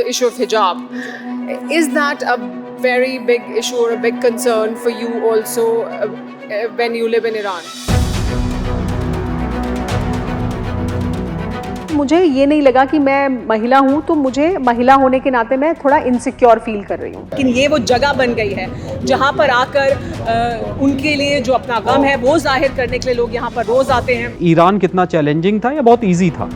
issue of hijab. Is that a very big issue or a big concern for you also when you live in Iran? मुझे ये नहीं लगा कि मैं महिला हूँ तो मुझे महिला होने के नाते मैं थोड़ा इनसिक्योर फील कर रही हूँ। लेकिन ये वो जगह बन गई है जहाँ पर आकर उनके लिए जो अपना गम है वो जाहिर करने के लिए लोग यहाँ पर रोज आते हैं। ईरान कितना चैलेंजिंग था या बहुत इजी था?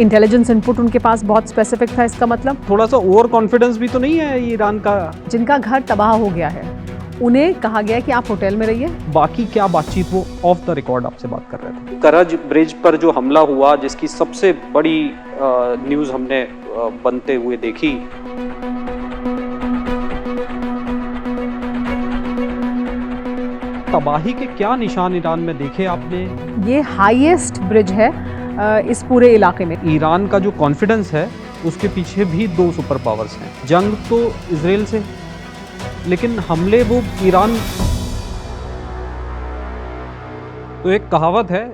इंटेलिजेंस इनपुट उनके पास बहुत स्पेसिफिक था, इसका मतलब थोड़ा सा ओवर कॉन्फिडेंस भी तो नहीं है ईरान का? जिनका घर तबाह हो गया है उन्हें कहा गया कि आप होटल में रहिए। बाकी क्या बातचीत वो ऑफ द रिकॉर्ड आपसे बात कर रहे थे। करज ब्रिज पर जो हमला हुआ जिसकी सबसे बड़ी न्यूज़ हमने बनते हुए देखी, तबाही के क्या निशान ईरान में देखे आपने? ये हाईएस्ट ब्रिज है इस पूरे इलाके में। ईरान का जो कॉन्फिडेंस है उसके पीछे भी दो सुपर पावर्स हैं। जंग तो इजराइल से, लेकिन हमले वो ईरान। तो एक कहावत है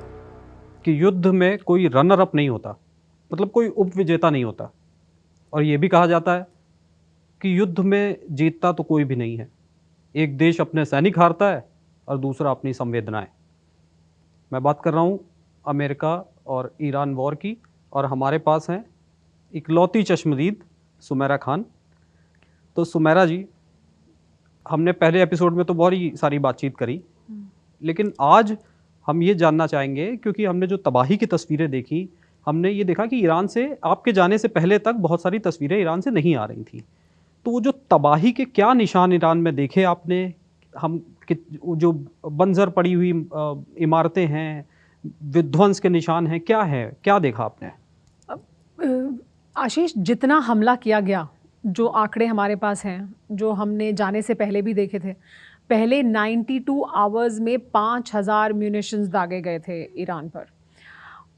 कि युद्ध में कोई रनर अप नहीं होता, मतलब कोई उपविजेता नहीं होता, और ये भी कहा जाता है कि युद्ध में जीतता तो कोई भी नहीं है। एक देश अपने सैनिक हारता है और दूसरा अपनी संवेदनाएं। मैं बात कर रहा हूँ अमेरिका और ईरान वॉर की, और हमारे पास हैं इकलौती चश्मदीद सुमेरा खान। तो सुमेरा जी, हमने पहले एपिसोड में तो बहुत ही सारी बातचीत करी, लेकिन आज हम ये जानना चाहेंगे, क्योंकि हमने जो तबाही की तस्वीरें देखी, हमने ये देखा कि ईरान से आपके जाने से पहले तक बहुत सारी तस्वीरें ईरान से नहीं आ रही थी। तो वो जो तबाही के क्या निशान ईरान में देखे आपने? हम जो बंजर पड़ी हुई इमारतें हैं, विध्वंस के निशान हैं, क्या है, क्या देखा आपने? आशीष, जितना हमला किया गया, जो आंकड़े हमारे पास हैं, जो हमने जाने से पहले भी देखे थे, पहले 92 आवर्स में 5000 म्यूनिशंस दागे गए थे ईरान पर।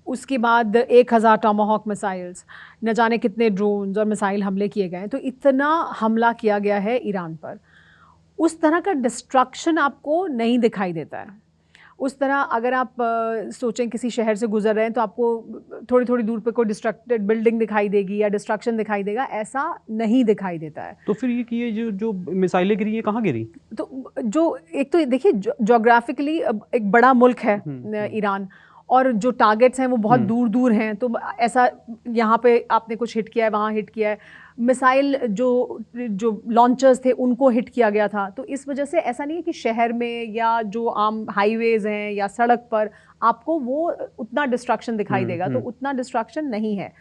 उसके बाद 1000 टॉमाहॉक मिसाइल्स, न जाने कितने ड्रोन्स और मिसाइल हमले किए गए। तो इतना हमला किया गया है ईरान पर। उस तरह का डिस्ट्रक्शन आपको नहीं दिखाई देता है। उस तरह अगर आप सोचें किसी शहर से गुजर रहे हैं तो आपको थोड़ी थोड़ी दूर पे कोई डिस्ट्रक्टेड बिल्डिंग दिखाई देगी या डिस्ट्रक्शन दिखाई देगा, ऐसा नहीं दिखाई देता है। तो फिर ये जो मिसाइलें गिरी, ये कहाँ गिरी? तो जो एक तो देखिए, जोग्राफिकली एक बड़ा मुल्क है ईरान, और जो टारगेट्स हैं वो बहुत दूर दूर हैं। तो ऐसा यहाँ पे आपने कुछ हिट किया है, वहाँ हिट किया है, मिसाइल जो लॉन्चर्स थे उनको हिट किया गया था। तो इस वजह से ऐसा नहीं है कि शहर में या जो आम हाईवेज हैं या सड़क पर आपको वो उतना डिस्ट्रक्शन दिखाई देगा। तो उतना डिस्ट्रक्शन नहीं है।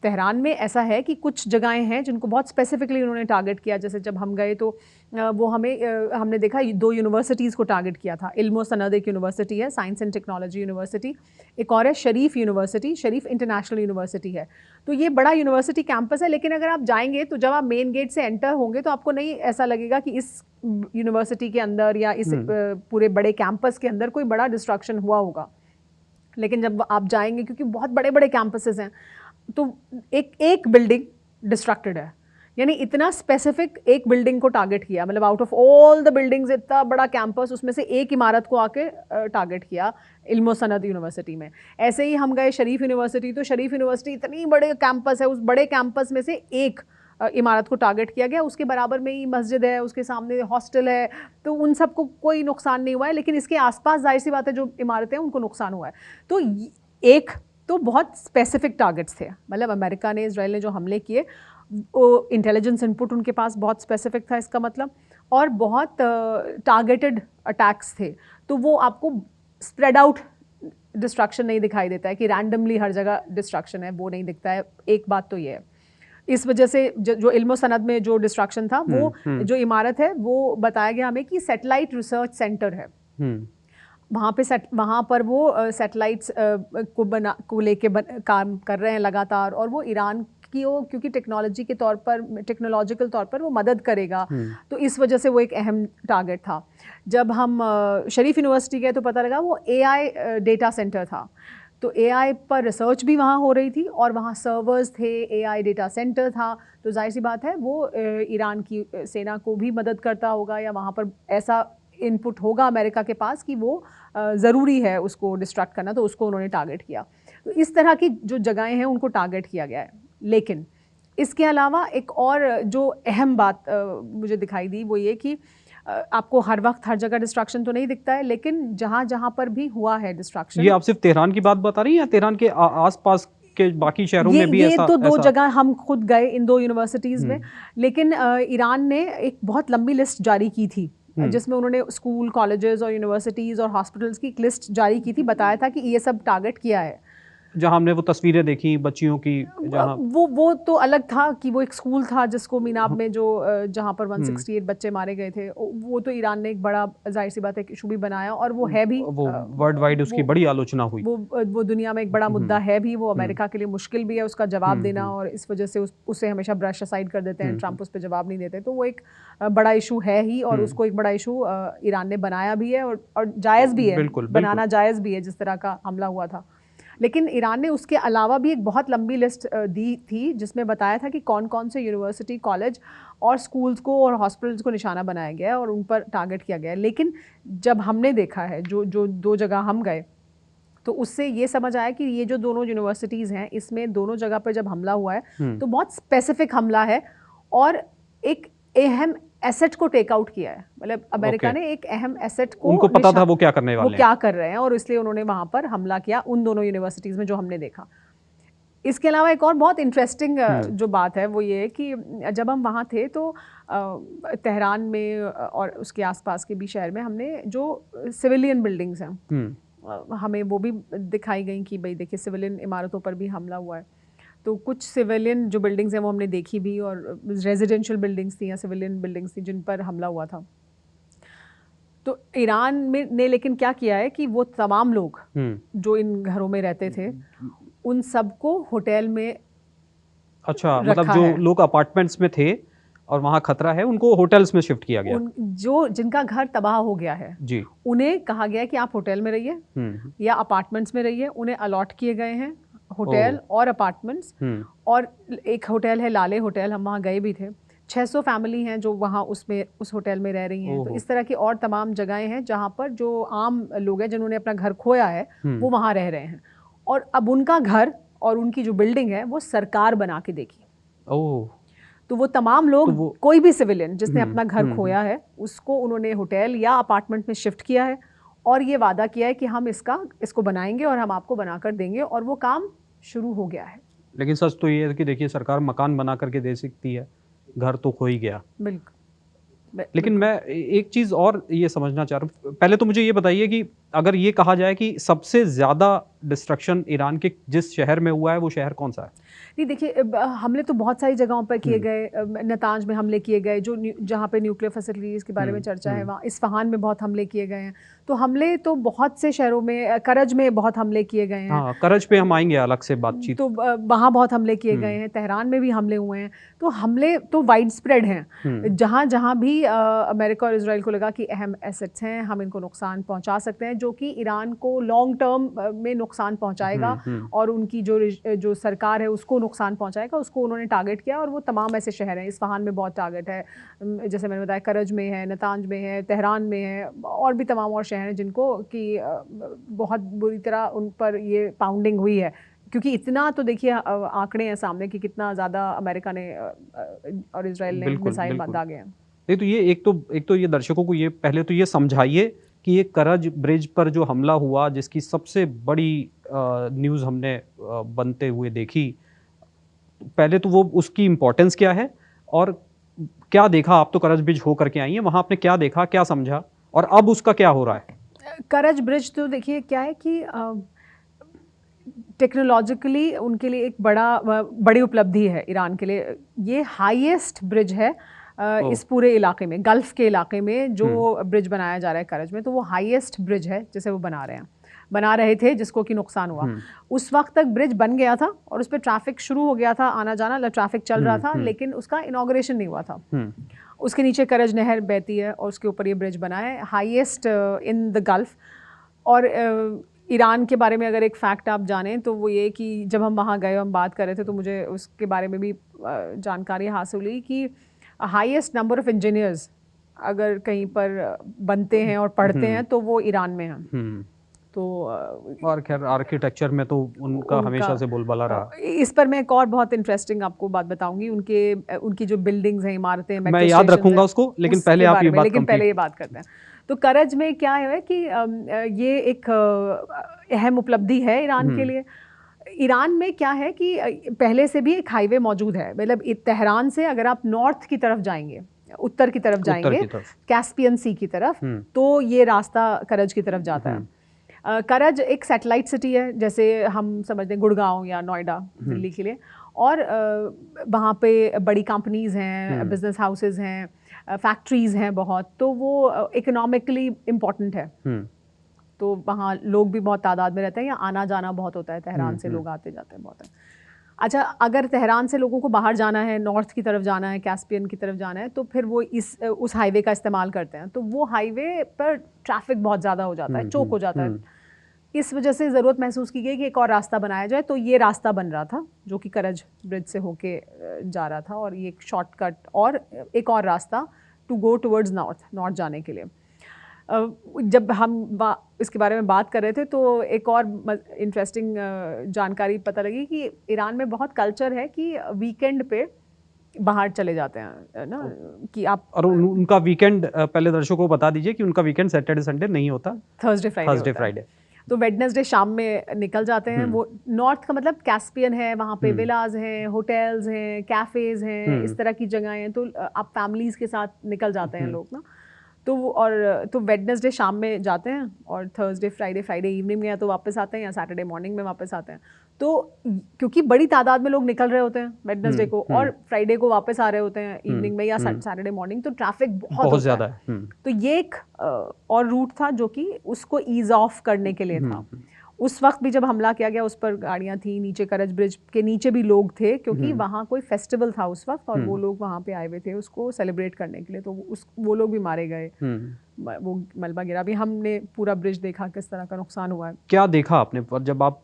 तेहरान में ऐसा है कि कुछ जगहें हैं जिनको बहुत स्पेसिफिकली उन्होंने टारगेट किया। जैसे जब हम गए तो वो हमने देखा 2 यूनिवर्सिटीज़ को टारगेट किया था। इल्म सनद एक यूनिवर्सिटी है, साइंस एंड टेक्नोलॉजी यूनिवर्सिटी, एक और है शरीफ यूनिवर्सिटी, शरीफ इंटरनेशनल यूनिवर्सिटी है। तो ये बड़ा यूनिवर्सिटी कैंपस है, लेकिन अगर आप जाएंगे तो जब आप मेन गेट से एंटर होंगे तो आपको नहीं ऐसा लगेगा कि इस यूनिवर्सिटी के अंदर या इस पूरे बड़े कैंपस के अंदर कोई बड़ा डिस्ट्रक्शन हुआ होगा। लेकिन जब आप जाएंगे, क्योंकि बहुत बड़े बड़े कैंपसेस हैं, तो एक बिल्डिंग डिस्ट्रक्टेड है, यानी इतना स्पेसिफिक एक बिल्डिंग को टारगेट किया, मतलब out of all the buildings, इतना बड़ा कैंपस, उसमें से एक इमारत को आके टारगेट किया इल्म सनद यूनिवर्सिटी में। ऐसे ही हम गए शरीफ यूनिवर्सिटी, तो शरीफ यूनिवर्सिटी इतनी बड़े कैंपस है, उस बड़े कैंपस में से एक इमारत को टारगेट किया गया। उसके बराबर में ही मस्जिद है, उसके सामने हॉस्टल है, तो उन सबको कोई नुकसान नहीं हुआ है। लेकिन इसके आसपास जाहिर सी बात है जो इमारतें हैं उनको नुकसान हुआ है। तो एक तो बहुत स्पेसिफिक टारगेट्स थे, मतलब अमेरिका ने, इजराइल ने जो हमले किए, वो इंटेलिजेंस इनपुट उनके पास बहुत स्पेसिफिक था, इसका मतलब, और बहुत टारगेटेड अटैक्स थे। तो वो आपको स्प्रेड आउट डिस्ट्रक्शन नहीं दिखाई देता है कि रैंडमली हर जगह डिस्ट्रक्शन है, वो नहीं दिखता है। एक बात तो ये है। इस वजह से जो इल्म सनद में जो डिस्ट्रक्शन था, वो जो इमारत है वो बताया गया हमें कि सैटेलाइट रिसर्च सेंटर है। वहाँ पर वो सैटेलाइट्स को लेके काम कर रहे हैं लगातार, और वो ईरान की क्योंकि टेक्नोलॉजिकल तौर पर वो मदद करेगा, तो इस वजह से वो एक अहम टारगेट था। जब हम शरीफ यूनिवर्सिटी गए तो पता लगा वो AI डेटा सेंटर था। तो AI पर रिसर्च भी वहाँ हो रही थी, और वहाँ सर्वर्स थे, AI डेटा सेंटर था। तो जाहिर सी बात है वो ईरान की सेना को भी मदद करता होगा, या वहाँ पर ऐसा इनपुट होगा अमेरिका के पास कि वो ज़रूरी है उसको डिस्ट्रैक्ट करना, तो उसको उन्होंने टारगेट किया। तो इस तरह की जो जगहें हैं उनको टारगेट किया गया है। लेकिन इसके अलावा एक और जो अहम बात मुझे दिखाई दी वो ये कि आपको हर वक्त हर जगह डिस्ट्रक्शन तो नहीं दिखता है, लेकिन जहाँ जहाँ पर भी हुआ है डिस्ट्रक्शन, ये आप सिर्फ तेहरान की बात बता रही हैं या तेहरान के आसपास के बाकी शहरों में भी ये ऐसा? तो दो ऐसा? जगह हम खुद गए इन दो यूनिवर्सिटीज़ में, लेकिन ईरान ने एक बहुत लंबी लिस्ट जारी की थी जिसमें उन्होंने स्कूल, कॉलेजेस और यूनिवर्सिटीज़ और हॉस्पिटल्स की एक लिस्ट जारी की थी, बताया था कि ये सब टारगेट किया है। जहाँ हमने वो तस्वीरें देखी बच्चियों की, जहाँ वो तो अलग था कि वो एक स्कूल था जिसको मीनाब में जो जहाँ पर 168 बच्चे मारे गए थे, वो तो ईरान ने एक बड़ा, जाहिर सी बात है, इशू भी बनाया और वो है भी, वो वर्ल्ड वाइड उसकी बड़ी आलोचना हुई। वो दुनिया में एक बड़ा मुद्दा है भी, वो अमेरिका के लिए मुश्किल भी है उसका जवाब देना, और इस वजह से उसे हमेशा ब्रश असाइड कर देते हैं, ट्रंप उस पर जवाब नहीं देते, तो वो एक बड़ा इशू है ही, और उसको एक बड़ा इशू ईरान ने बनाया भी है और जायज़ भी है, बिल्कुल, बनाना जायज़ भी है जिस तरह का हमला हुआ था। लेकिन ईरान ने उसके अलावा भी एक बहुत लंबी लिस्ट दी थी जिसमें बताया था कि कौन कौन से यूनिवर्सिटी, कॉलेज और स्कूल्स को और हॉस्पिटल्स को निशाना बनाया गया है और उन पर टारगेट किया गया है। लेकिन जब हमने देखा है जो दो जगह हम गए, तो उससे ये समझ आया कि ये जो दोनों यूनिवर्सिटीज़ हैं, इसमें दोनों जगह पर जब हमला हुआ है तो बहुत स्पेसिफिक हमला है और एक अहम एसेट को टेक आउट किया है। मतलब अमेरिका ने एक अहम एसेट को, उनको पता था वो क्या करने वाले हैं, वो क्या कर रहे हैं, और इसलिए उन्होंने वहाँ पर हमला किया उन दोनों यूनिवर्सिटीज़ में जो हमने देखा। इसके अलावा एक और बहुत इंटरेस्टिंग जो बात है वो ये है कि जब हम वहाँ थे तो तेहरान में और उसके आसपास के भी शहर में हमने जो सिविलियन बिल्डिंग्स हैं हमें वो भी दिखाई गई कि भाई देखिए सिविलियन इमारतों पर भी हमला हुआ है। तो कुछ सिविलियन जो बिल्डिंग्स हैं वो हमने देखी भी, और रेजिडेंशियल बिल्डिंग्स थी या सिविलियन बिल्डिंग्स थी जिन पर हमला हुआ था। तो ईरान में ने लेकिन क्या किया है कि वो तमाम लोग जो इन घरों में रहते थे उन सबको होटल में, अच्छा, मतलब जो लोग अपार्टमेंट्स में थे और वहाँ खतरा है उनको होटल्स में शिफ्ट किया गया। जो जिनका घर तबाह हो गया है जी, उन्हें कहा गया कि आप होटल में रहिए या अपार्टमेंट्स में रहिए। उन्हें अलॉट किए गए हैं होटल और अपार्टमेंट्स, और एक होटल है लाले होटल, हम वहाँ गए भी थे। 600 फैमिली हैं जो वहाँ उस होटल में रह रही हैं। तो इस तरह की और तमाम जगहें हैं जहाँ पर जो आम लोग हैं जिन्होंने अपना घर खोया है वो वहाँ रह रहे हैं, और अब उनका घर और उनकी जो बिल्डिंग है वो सरकार बना के देगी। तो वो तमाम लोग, कोई भी सिविलियन जिसने अपना घर खोया है उसको उन्होंने होटल या अपार्टमेंट में शिफ्ट किया है और ये वादा किया है कि हम इसको बनाएंगे और हम आपको बनाकर देंगे, और वो काम शुरू हो गया है। लेकिन सच तो ये है कि देखिए सरकार मकान बना करके दे सकती है, घर तो खो ही गया। बिल्कुल। लेकिन मैं एक चीज़ और ये समझना चाह रहा हूँ, पहले तो मुझे ये बताइए कि अगर ये कहा जाए कि सबसे ज़्यादा डिस्ट्रक्शन ईरान के जिस शहर में हुआ है वो शहर कौन सा है? नहीं देखिए, हमले तो बहुत सारी जगहों पर किए गए। नतांज में हमले किए गए जो जहाँ पे न्यूक्लियर फैसिलिटीज़ के बारे में चर्चा है, वहाँ इस्फहान में बहुत हमले किए गए हैं। तो हमले तो बहुत से शहरों में, करज में बहुत हमले किए गए हैं। हाँ, करज पे हम आएंगे अलग से बातचीत। तो वहाँ बहुत हमले किए गए हैं, तेहरान में भी हमले हुए हैं। तो हमले तो वाइड स्प्रेड हैं। जहाँ जहाँ भी अमेरिका और इजराइल को लगा कि अहम एसेट्स हैं, हम इनको नुकसान पहुँचा सकते हैं, जो कि ईरान को लॉन्ग टर्म में नुकसान पहुँचाएगा और उनकी जो सरकार है उसको नुकसान पहुँचाएगा, उसको उन्होंने टारगेट किया। और वो तमाम ऐसे शहर हैं, इस्फहान में बहुत टारगेट है, जैसे मैंने बताया करज में है, नतांज में है, तेहरान में है, और भी तमाम और शहर हैं जिनको कि बहुत बुरी तरह उन पर ये पाउंडिंग हुई है। क्योंकि इतना तो देखिए आंकड़े हैं सामने कि कितना ज़्यादा अमेरिका ने और इजराइल ने मिसाइल दागे हैं। नहीं तो ये एक तो ये दर्शकों को ये पहले तो ये समझाइए कि ये करज ब्रिज पर जो हमला हुआ, जिसकी सबसे बड़ी न्यूज़ हमने बनते हुए देखी, पहले तो वो उसकी इम्पोर्टेंस क्या है और क्या देखा? आप तो करज ब्रिज हो करके आई हैं, वहाँ आपने क्या देखा, क्या समझा, और अब उसका क्या हो रहा है? करज ब्रिज तो देखिए क्या है कि टेक्नोलॉजिकली उनके लिए एक बड़ी उपलब्धि है ईरान के लिए। ये हाईएस्ट ब्रिज है इस पूरे इलाके में, गल्फ के इलाके में जो ब्रिज बनाया जा रहा है करज में, तो वो हाईएस्ट ब्रिज है जिसे वो बना रहे थे, जिसको कि नुकसान हुआ। उस वक्त तक ब्रिज बन गया था और उस पर ट्रैफिक शुरू हो गया था, आना जाना, ट्रैफिक चल रहा था, लेकिन उसका इनॉग्रेशन नहीं हुआ था। उसके नीचे करज नहर बहती है और उसके ऊपर ये ब्रिज बना है, हाईएस्ट इन द गल्फ। और ईरान के बारे में अगर एक फैक्ट आप जानें तो वो ये कि जब हम वहाँ गए, हम बात कर रहे थे, तो मुझे उसके बारे में भी जानकारी हासिल हुई कि हाईएस्ट नंबर ऑफ इंजीनियर्स अगर कहीं पर बनते हैं और पढ़ते हैं तो वो ईरान में हैं। तो और खैर आर्किटेक्चर में तो उनका हमेशा से बोलबाला रहा। इस पर मैं एक और बहुत इंटरेस्टिंग आपको बात बताऊंगी, उनकी जो बिल्डिंग्स हैं, इमारतें, मैं याद रखूंगा उसको, लेकिन पहले आप ये बात लेकिन पहले ये बात करते हैं। तो करज में क्या है कि ये एक अहम उपलब्धि है ईरान के लिए। ईरान में क्या है कि पहले से भी एक हाईवे मौजूद है, मतलब तेहरान से अगर आप नॉर्थ की तरफ जाएंगे, उत्तर की तरफ जाएंगे, कैस्पियन सी की तरफ, तो ये रास्ता करज की तरफ जाता है। करज एक सैटेलाइट सिटी है, जैसे हम समझते हैं गुड़गांव या नोएडा दिल्ली के लिए, और वहाँ पे बड़ी कंपनीज हैं, बिजनेस हाउसेज हैं, फैक्ट्रीज हैं बहुत, तो वो इकोनॉमिकली इम्पोर्टेंट है। तो वहाँ लोग भी बहुत तादाद में रहते हैं, या आना जाना बहुत होता है, तेहरान से लोग आते जाते हैं बहुत है। अच्छा, अगर तेहरान से लोगों को बाहर जाना है, नॉर्थ की तरफ जाना है, कैस्पियन की तरफ जाना है, तो फिर वो उस हाईवे का इस्तेमाल करते हैं। तो वो हाईवे पर ट्रैफिक बहुत ज़्यादा हो जाता है, चोक हो जाता है। इस वजह से ज़रूरत महसूस की गई कि एक और रास्ता बनाया जाए। तो ये रास्ता बन रहा था जो कि करज ब्रिज से होके जा रहा था, और ये एक शॉर्टकट और एक और रास्ता टू गो टुवर्ड्स नॉर्थ जाने के लिए। जब हम इसके बारे में बात कर रहे थे तो एक और इंटरेस्टिंग जानकारी पता लगी कि ईरान में बहुत कल्चर है कि वीकेंड पे बाहर चले जाते हैं ना, कि आप, और उनका वीकेंड पहले दर्शकों को बता दीजिए कि उनका वीकेंड सैटरडे संडे नहीं होता, थर्सडे फ्राइडे। तो वेडनेसडे शाम में निकल जाते हैं। वो नॉर्थ का मतलब कैस्पियन है, वहाँ पे विलाज हैं, होटल्स हैं, कैफेज हैं, इस तरह की जगह हैं। तो आप फैमिलीज के साथ निकल जाते हैं लोग ना। तो वेडनेसडे शाम में जाते हैं, और थर्सडे फ्राइडे इवनिंग में या तो वापस आते हैं, या सैटरडे मॉर्निंग में वापस आते हैं। तो क्योंकि बड़ी तादाद में लोग निकल रहे होते हैं वेडनेसडे को, और फ्राइडे को वापस आ रहे होते हैं इवनिंग में या सैटरडे मॉर्निंग, तो ट्रैफिक बहुत ज़्यादा है। तो ये एक और रूट था जो कि उसको ईज ऑफ करने के लिए था। उस वक्त भी जब हमला किया गया, उस पर गाड़ियां थी, नीचे करज ब्रिज के नीचे भी लोग थे, क्योंकि वहाँ कोई फेस्टिवल था उस वक्त, और वो लोग वहाँ पे आए हुए थे उसको सेलिब्रेट करने के लिए। तो वो लोग भी मारे गए, वो मलबा गिरा भी। हमने पूरा ब्रिज देखा किस तरह का नुकसान हुआ है। क्या देखा आपने पर जब आप,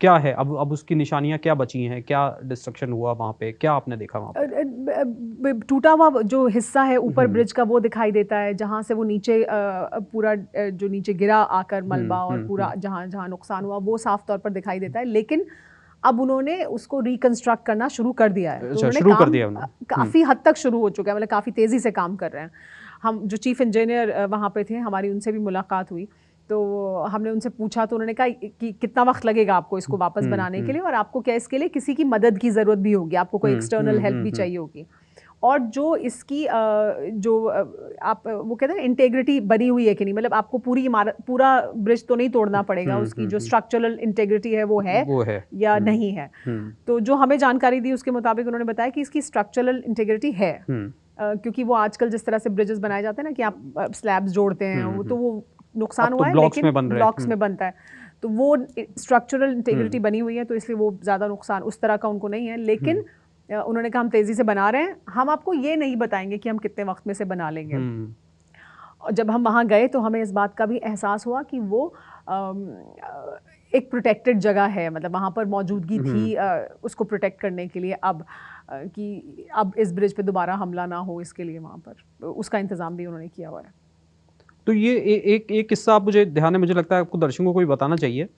क्या है अब उसकी निशानियां क्या बची हैं, क्या डिस्ट्रक्शन हुआ वहाँ पे, क्या आपने देखा वहाँ पे? टूटा हुआ जो हिस्सा है ऊपर ब्रिज का वो दिखाई देता है, जहाँ से वो नीचे पूरा जो नीचे गिरा आकर मलबा, और पूरा जहाँ जहाँ नुकसान हुआ वो साफ तौर पर दिखाई देता है। लेकिन अब उन्होंने उसको रिकंस्ट्रक्ट करना शुरू कर दिया है। तो उन्होंने काफ़ी हद तक शुरू हो चुका है, मतलब काफ़ी तेज़ी से काम कर रहे हैं। हम जो चीफ इंजीनियर वहाँ पे थे, हमारी उनसे भी मुलाकात हुई, तो हमने उनसे पूछा, तो उन्होंने कहा कि कितना वक्त लगेगा आपको इसको वापस बनाने के लिए, और आपको क्या इसके लिए किसी की मदद की ज़रूरत भी होगी, आपको कोई एक्सटर्नल हेल्प भी चाहिए होगी। और जो इसकी जो आप वो कहते हैं इंटेग्रिटी बनी हुई है कि नहीं, मतलब आपको पूरी इमारत, पूरा ब्रिज तो नहीं तोड़ना पड़ेगा, उसकी जो स्ट्रक्चरल इंटेग्रिटी है वो है या नहीं है। तो जो हमें जानकारी दी उसके मुताबिक उन्होंने बताया कि इसकी स्ट्रक्चरल इंटेग्रिटी है, क्योंकि वो आजकल जिस तरह से ब्रिजेस बनाए जाते हैं ना, कि आप स्लैब्स जोड़ते हैं, तो वो नुकसान हुआ है, लेकिन ब्लॉक्स में बनता है, तो वो स्ट्रक्चरल इंटेग्रिटी बनी हुई है, तो इसलिए वो ज़्यादा नुकसान उस तरह का उनको नहीं है। लेकिन उन्होंने कहा हम तेज़ी से बना रहे हैं, हम आपको ये नहीं बताएंगे कि हम कितने वक्त में से बना लेंगे। और जब हम वहाँ गए तो हमें इस बात का भी एहसास हुआ कि वो एक प्रोटेक्टेड जगह है, मतलब वहाँ पर मौजूदगी थी उसको प्रोटेक्ट करने के लिए, कि अब इस ब्रिज पे दोबारा हमला ना हो, इसके लिए वहाँ पर उसका इंतज़ाम भी उन्होंने किया हुआ है। तो ये एक किस्सा आप मुझे ध्यान है, मुझे लगता है आपको दर्शकों को भी बताना चाहिए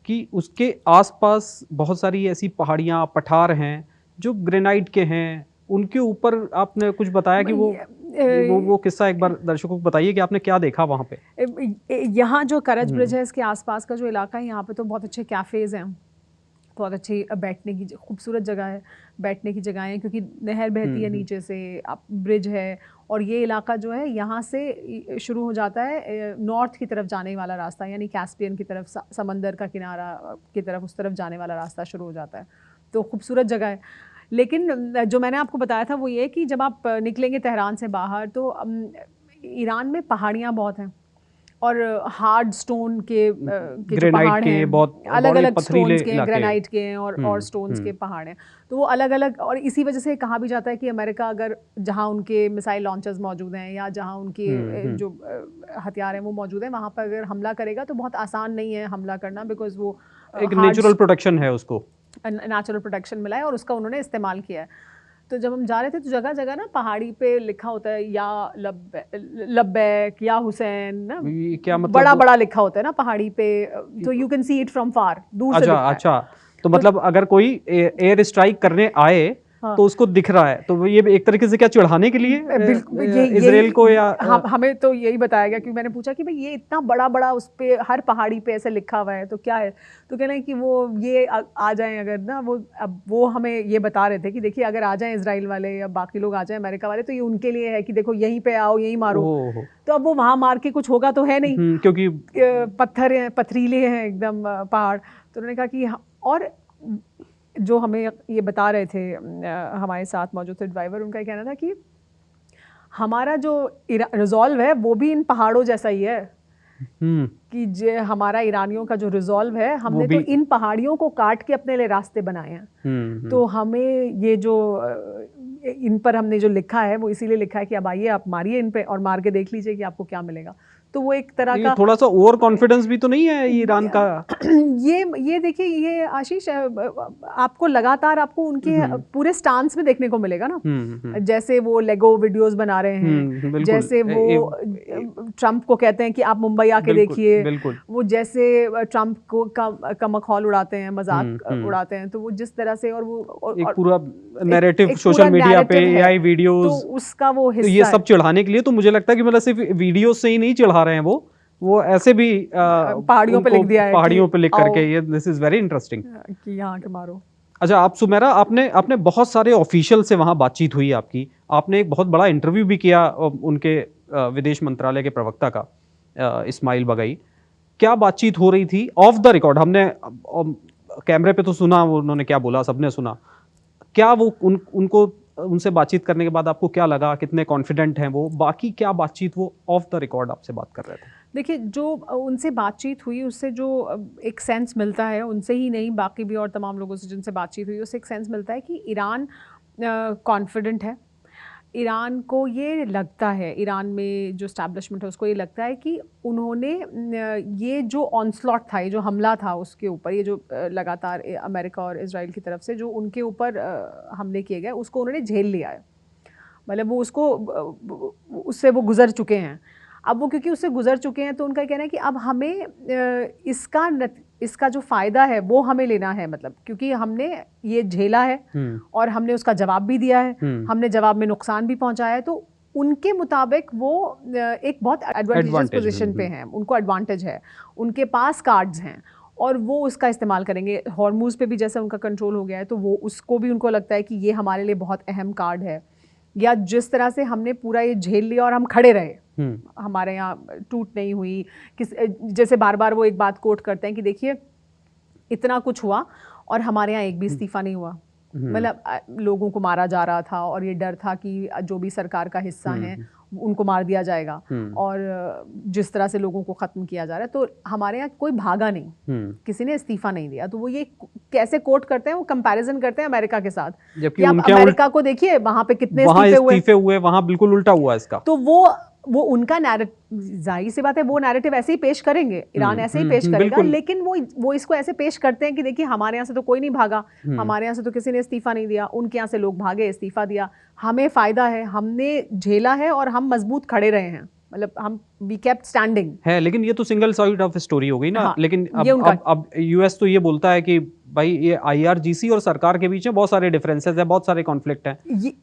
कि उसके आसपास बहुत सारी ऐसी पहाड़ियाँ, पठार हैं जो ग्रेनाइट के हैं, उनके ऊपर आपने कुछ बताया कि वो किस्सा एक बार दर्शकों को बताइए कि आपने क्या देखा वहाँ पे। यहाँ जो करज ब्रिज है, इसके आसपास का जो इलाका है, यहाँ पे तो बहुत अच्छे कैफ़ेज़ हैं, बहुत अच्छी बैठने की खूबसूरत जगह है, बैठने की जगह है, क्योंकि नहर बहती है नीचे से, आप ब्रिज है, और ये इलाका जो है यहाँ से शुरू हो जाता है नॉर्थ की तरफ जाने वाला रास्ता, यानी कैस्पियन की तरफ, समंदर का किनारा की तरफ, उस तरफ जाने वाला रास्ता शुरू हो जाता है। तो खूबसूरत जगह है। लेकिन जो मैंने आपको बताया था वो ये कि जब आप निकलेंगे तेहरान से बाहर, तो ईरान में पहाड़ियाँ बहुत हैं, और हार्ड स्टोन के जो पहाड़ हैं, बहुत अलग अलग स्टोन्स के, ग्रेनाइट के हैं, और स्टोन्स के पहाड़ हैं। तो वो अलग अलग, और इसी वजह से कहा भी जाता है कि अमेरिका अगर जहाँ उनके मिसाइल लॉन्चर्स मौजूद हैं, या जहाँ उनके जो हथियार हैं वो मौजूद हैं, वहाँ पर अगर हमला करेगा तो बहुत आसान नहीं है हमला करना, बिकॉज वो एक नेचुरल प्रोटेक्शन है, उसको नेचुरल प्रोटेक्शन मिला है, और उसका उन्होंने इस्तेमाल किया है। तो जब हम जा रहे थे तो जगह जगह ना पहाड़ी पे लिखा होता है या लब्बैक या हुसैन ना, ये क्या मतलब? बड़ा बड़ा लिखा होता है ना पहाड़ी पे, तो you can see it from far, दूर से अच्छा दिखता है। अच्छा, तो मतलब अगर कोई एयर स्ट्राइक करने आए हाँ। तो उसको दिख रहा है, तो ये एक तरीके से क्या चिढ़ाने के लिए बिल्कुल इजराइल को, या हमें तो यही बताया गया, क्योंकि मैंने पूछा कि भाई ये इतना बड़ा बड़ा उस पे हर पहाड़ी पे ऐसे लिखा हुआ है तो क्या है, तो कहना है कि वो ये आ जाएं अगर ना, वो अब वो हमें ये बता रहे थे कि देखिए अगर आ जाएं इजराइल वाले या बाकी लोग आ जाएं अमेरिका वाले, तो ये उनके लिए है कि देखो यहीं पे आओ यहीं मारो। ओहो। तो अब वो वहाँ मार के कुछ होगा तो है नहीं, क्योंकि पत्थर हैं, पथरीले हैं एकदम पहाड़। तो उन्होंने कहा कि और जो हमें ये बता रहे थे हमारे साथ मौजूद थे ड्राइवर, उनका ये कहना था कि हमारा जो रिजॉल्व है वो भी इन पहाड़ों जैसा ही है, कि जो हमारा ईरानियों का जो रिजॉल्व है, हमने तो इन पहाड़ियों को काट के अपने लिए रास्ते बनाए हैं। तो हमें ये जो इन पर हमने जो लिखा है वो इसीलिए लिखा है कि अब आइए आप मारिए इन पे और मार के देख लीजिए कि आपको क्या मिलेगा। तो वो एक तरह का थोड़ा सा ओवर कॉन्फिडेंस भी तो नहीं है ईरान का? ये देखिए, ये आशीष आपको लगातार आपको उनके पूरे स्टांस में देखने को मिलेगा ना, जैसे वो लेगो वीडियोस बना रहे हैं, जैसे वो ट्रम्प को कहते हैं कि आप मुंबई आके देखिए, वो जैसे ट्रम्प को का मखौल उड़ाते हैं, मजाक उड़ाते हैं, तो वो जिस तरह से और वो एक पूरा नैरेटिव सोशल मीडिया पे एआई वीडियोस, तो उसका वो हिस्सा, तो ये सब चिढ़ाने के लिए, तो मुझे लगता है कि मतलब सिर्फ वीडियो से ही नहीं चिढ़ा रहे हैं वो ऐसे भी पहाड़ियों पे लिख दिया है, पहाड़ियों पे लिख करके, ये दिस इज वेरी इंटरेस्टिंग कि यहाँ के मारो। अच्छा, आप सुमेरा, आपने बहुत सारे ऑफिशियल से वहाँ बातचीत हुई आपकी, आपने एक बहुत बड़ा इंटरव्यू भी किया उनके विदेश मंत्रालय के प्रवक्ता का, इस्माइल बगई। क्या बातचीत हो रही थी ऑफ द रिकॉर्ड? हमने कैमरे पे तो सुना उन्होंने क्या बोला, सबने सुना। क्या वो उनको उनसे बातचीत करने के बाद आपको क्या लगा, कितने कॉन्फिडेंट हैं वो, बाकी क्या बातचीत वो ऑफ द रिकॉर्ड आपसे बात कर रहे थे? देखिए, जो उनसे बातचीत हुई उससे जो एक सेंस मिलता है, उनसे ही नहीं बाकी भी और तमाम लोगों से जिनसे बातचीत हुई, उससे एक सेंस मिलता है कि ईरान कॉन्फिडेंट है। ईरान को ये लगता है, ईरान में जो एस्टैब्लिशमेंट है उसको ये लगता है कि उन्होंने ये जो ऑनस्लॉट था, ये जो हमला था उसके ऊपर, ये जो लगातार अमेरिका और इजराइल की तरफ से जो उनके ऊपर हमले किए गए, उसको उन्होंने झेल लिया है। मतलब वो उससे वो गुजर चुके हैं। अब वो क्योंकि उससे गुजर चुके हैं तो उनका कहना है कि अब हमें इसका जो फ़ायदा है वो हमें लेना है, मतलब क्योंकि हमने ये झेला है और हमने उसका जवाब भी दिया है, हमने जवाब में नुकसान भी पहुंचाया है। तो उनके मुताबिक वो एक बहुत एडवांटेजियस पोजीशन पे हैं, उनको एडवांटेज है, उनके पास कार्ड्स हैं और वो उसका इस्तेमाल करेंगे। हॉर्मूज़ पे भी जैसे उनका कंट्रोल हो गया है तो वो उसको भी उनको लगता है कि ये हमारे लिए बहुत अहम कार्ड है। या जिस तरह से हमने पूरा ये झेल लिया और हम खड़े रहे, हमारे यहाँ टूट नहीं हुई, जैसे बार बार वो एक बात कोट करते हैं कि देखिए इतना कुछ हुआ और हमारे यहाँ एक भी इस्तीफा नहीं हुआ। मतलब लोगों को मारा जा रहा था और ये डर था कि जो भी सरकार का हिस्सा है उनको मार दिया जाएगा, और जिस तरह से लोगों को ख़त्म किया जा रहा है, तो हमारे यहाँ कोई भागा नहीं, किसी ने इस्तीफा नहीं दिया। तो वो ये कैसे कोट करते हैं, वो कंपैरिजन करते हैं अमेरिका के साथ, कि आप अमेरिका को देखिए वहाँ पे कितने इस्तीफे हुए, वहाँ बिल्कुल उल्टा हुआ इसका। तो वो उनका नैरेटिव, जाहिर सी बात है वो नैरेटिव ऐसे ही पेश करेंगे, ईरान ऐसे ही पेश करेगा, लेकिन वो इसको ऐसे पेश करते हैं कि देखिए हमारे यहाँ से तो कोई नहीं भागा, हमारे यहाँ से तो किसी ने इस्तीफा नहीं दिया, उनके यहाँ से लोग भागे, इस्तीफा दिया, हमें फ़ायदा है, हमने झेला है और हम मजबूत खड़े रहे हैं, मतलब हम वी केप्ट स्टैंडिंग है। लेकिन ये तो सिंगल साइड ऑफ स्टोरी हो गई ना। हाँ, लेकिन अब यूएस तो ये बोलता है कि भाई ये आईआरजीसी और सरकार के बीच में बहुत सारे डिफरेंसेस है, बहुत सारे कॉन्फ्लिक्ट हैं।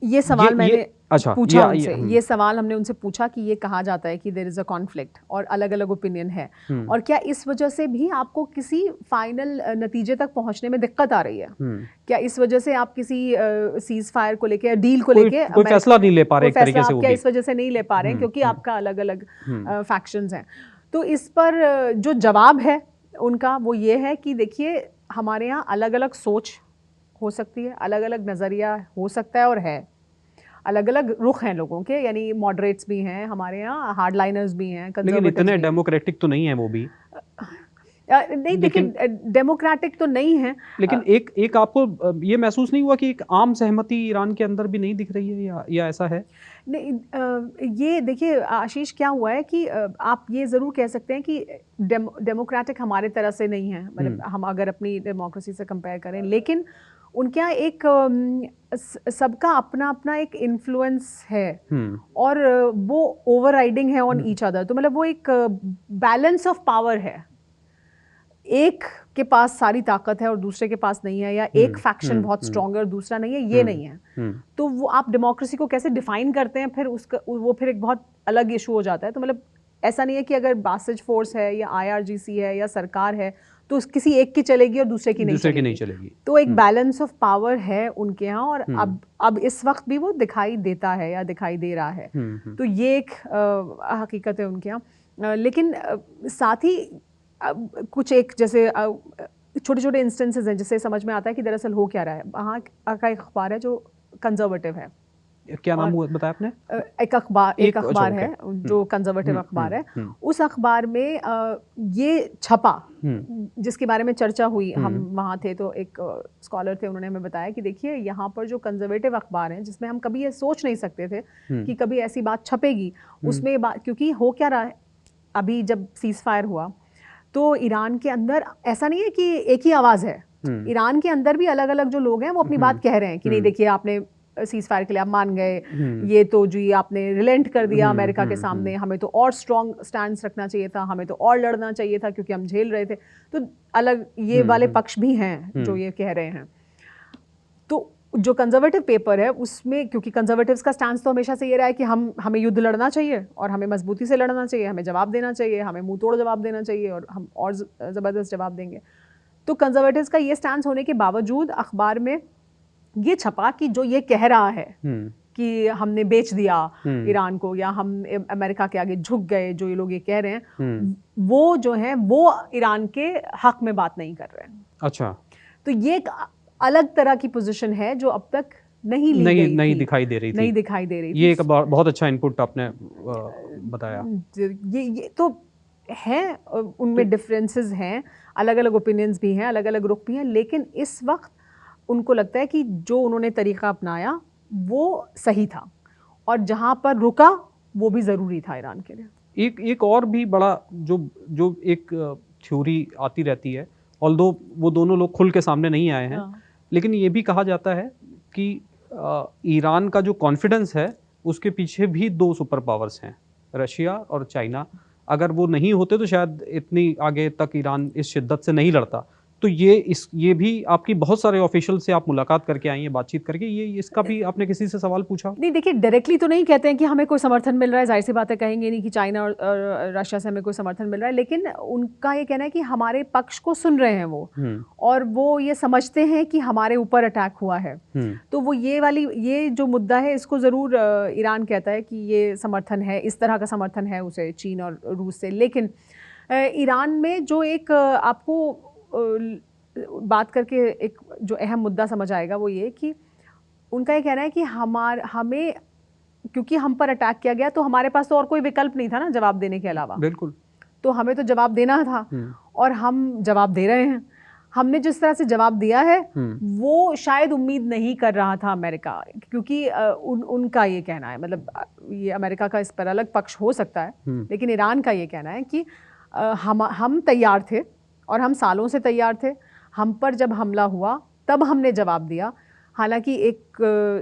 ये सवाल मैंने पूछा उनसे, ये सवाल हमने उनसे पूछा कि ये कहा जाता है कि देयर इज अ कॉन्फ्लिक्ट और अलग अलग ओपिनियन है, और क्या इस वजह से भी आपको किसी फाइनल नतीजे तक पहुंचने में दिक्कत आ रही है? क्या इस वजह से आप किसी सीज फायर को लेके, डील को लेके कोई फैसला नहीं ले पा रहे, एक तरीके से क्या इस वजह से नहीं ले पा रहे हैं क्योंकि आपका अलग अलग फैक्शंस हैं? तो इस पर जो जवाब है उनका वो ये है कि देखिए हमारे यहाँ अलग अलग सोच हो सकती है, अलग अलग नज़रिया हो सकता है और है, अलग अलग रुख हैं लोगों के, यानी मॉडरेट्स भी हैं हमारे यहाँ, हार्डलाइनर्स भी हैं, लेकिन इतने डेमोक्रेटिक तो नहीं है वो भी। नहीं, देखिए डेमोक्रेटिक तो नहीं है, लेकिन एक आपको ये महसूस नहीं हुआ कि एक आम सहमति ईरान के अंदर भी नहीं दिख रही है, या ऐसा है? नहीं, ये देखिए आशीष, क्या हुआ है कि आप ये ज़रूर कह सकते हैं कि डेमोक्रेटिक हमारे तरह से नहीं है, मतलब हम अगर अपनी डेमोक्रेसी से कंपेयर करें, लेकिन उनके यहाँ एक सबका अपना अपना एक इन्फ्लुएंस है और वो ओवरराइडिंग है ऑन ईच अदर। तो मतलब वो एक बैलेंस ऑफ पावर है, एक के पास सारी ताकत है और दूसरे के पास नहीं है, या एक फैक्शन बहुत स्ट्रॉन्ग है और दूसरा नहीं है, ये नहीं है। तो वो आप डेमोक्रेसी को कैसे डिफाइन करते हैं, फिर उसका वो फिर एक बहुत अलग इशू हो जाता है। तो मतलब ऐसा नहीं है कि अगर बासिज फोर्स है या IRGC है या सरकार है तो किसी एक की चलेगी और दूसरे की नहीं चलेगी। तो एक बैलेंस ऑफ पावर है उनके यहाँ, और अब इस वक्त भी वो दिखाई देता है या दिखाई दे रहा है। तो ये एक हकीकत है उनके यहाँ। लेकिन साथ ही कुछ एक जैसे छोटे छोटे इंस्टेंसेस हैं जिससे समझ में आता है कि दरअसल हो क्या रहा है। वहाँ का एक अखबार है जो कंजर्वेटिव है। क्या नाम हुआ बताया आपने? एक अखबार है जो कंजर्वेटिव अखबार है। उस अखबार में ये छपा, जिसके बारे में चर्चा हुई, हम वहाँ थे तो एक स्कॉलर थे, उन्होंने हमें बताया कि देखिए यहाँ पर जो कंजर्वेटिव अखबार हैं, जिसमें हम कभी ये सोच नहीं सकते थे कि कभी ऐसी बात छपेगी, उसमें बात, क्योंकि हो क्या रहा है अभी जब सीज फायर हुआ तो ईरान के अंदर ऐसा नहीं है कि एक ही आवाज़ है। ईरान के अंदर भी अलग अलग जो लोग हैं वो अपनी बात कह रहे हैं कि नहीं देखिए आपने सीज फायर के लिए आप मान गए, ये तो जी आपने रिलेंट कर दिया अमेरिका के सामने, हमें तो और स्ट्रॉन्ग स्टैंड रखना चाहिए था, हमें तो और लड़ना चाहिए था क्योंकि हम झेल रहे थे। तो अलग ये वाले पक्ष भी हैं जो ये कह रहे हैं। तो जो कंजर्वेटिव पेपर है उसमें, क्योंकि कंजर्वेटिव्स का स्टैंड तो हमेशा से ये रहा है कि हमें युद्ध लड़ना चाहिए और हमें मजबूती से लड़ना चाहिए, हमें जवाब देना चाहिए, हमें मुंह तोड़ जवाब देना चाहिए और हम और ज़बरदस्त जवाब देंगे। तो कंजर्वेटिव्स का ये स्टैंड होने के बावजूद अखबार में ये छपा कि जो ये कह रहा है कि हमने बेच दिया ईरान को या हम अमेरिका के आगे झुक गए, जो ये लोग ये कह रहे हैं, वो जो है वो ईरान के हक में बात नहीं कर रहे हैं। अच्छा, तो ये एक अलग तरह की पोजीशन है जो अब तक नहीं दिखाई दे रही थी। ये एक बहुत अच्छा इनपुट आपने बताया। ये तो है, उनमें डिफरेंसेस हैं, अलग अलग ओपिनियंस भी हैं, अलग अलग रुख भी हैं, लेकिन इस वक्त उनको लगता है कि जो उन्होंने तरीका अपनाया वो सही था और जहाँ पर रुका वो भी ज़रूरी था ईरान के लिए। एक और भी बड़ा जो एक थ्योरी आती रहती है, ऑल्दो वो दोनों लोग खुल के सामने नहीं आए हैं, लेकिन ये भी कहा जाता है कि ईरान का जो कॉन्फिडेंस है उसके पीछे भी दो सुपर पावर्स हैं, रशिया और चाइना। अगर वो नहीं होते तो शायद इतनी आगे तक ईरान इस शिद्दत से नहीं लड़ता। तो ये भी आपकी बहुत सारे ऑफिशियल से आप मुलाकात करके आई हैं, बातचीत करके, ये इसका भी आपने किसी से सवाल पूछा? नहीं, देखिए डायरेक्टली तो नहीं कहते हैं कि हमें कोई समर्थन मिल रहा है, जाहिर सी बात है कहेंगे नहीं कि चाइना और रशिया से हमें कोई समर्थन मिल रहा है, लेकिन उनका ये कहना है कि हमारे पक्ष को सुन रहे हैं वो, और वो ये समझते हैं कि हमारे ऊपर अटैक हुआ है। तो वो ये जो मुद्दा है इसको ज़रूर ईरान कहता है कि ये समर्थन है, इस तरह का समर्थन है उसे चीन और रूस से। लेकिन ईरान में जो एक आपको बात करके एक जो अहम मुद्दा समझ आएगा वो ये कि उनका ये कहना है कि हमें क्योंकि हम पर अटैक किया गया तो हमारे पास तो और कोई विकल्प नहीं था ना जवाब देने के अलावा। बिल्कुल। तो हमें तो जवाब देना था और हम जवाब दे रहे हैं। हमने जिस तरह से जवाब दिया है वो शायद उम्मीद नहीं कर रहा था अमेरिका, क्योंकि उनका ये कहना है, मतलब ये अमेरिका का इस पर अलग पक्ष हो सकता है, लेकिन ईरान का ये कहना है कि हम तैयार थे और हम सालों से तैयार थे। हम पर जब हमला हुआ तब हमने जवाब दिया। हालांकि एक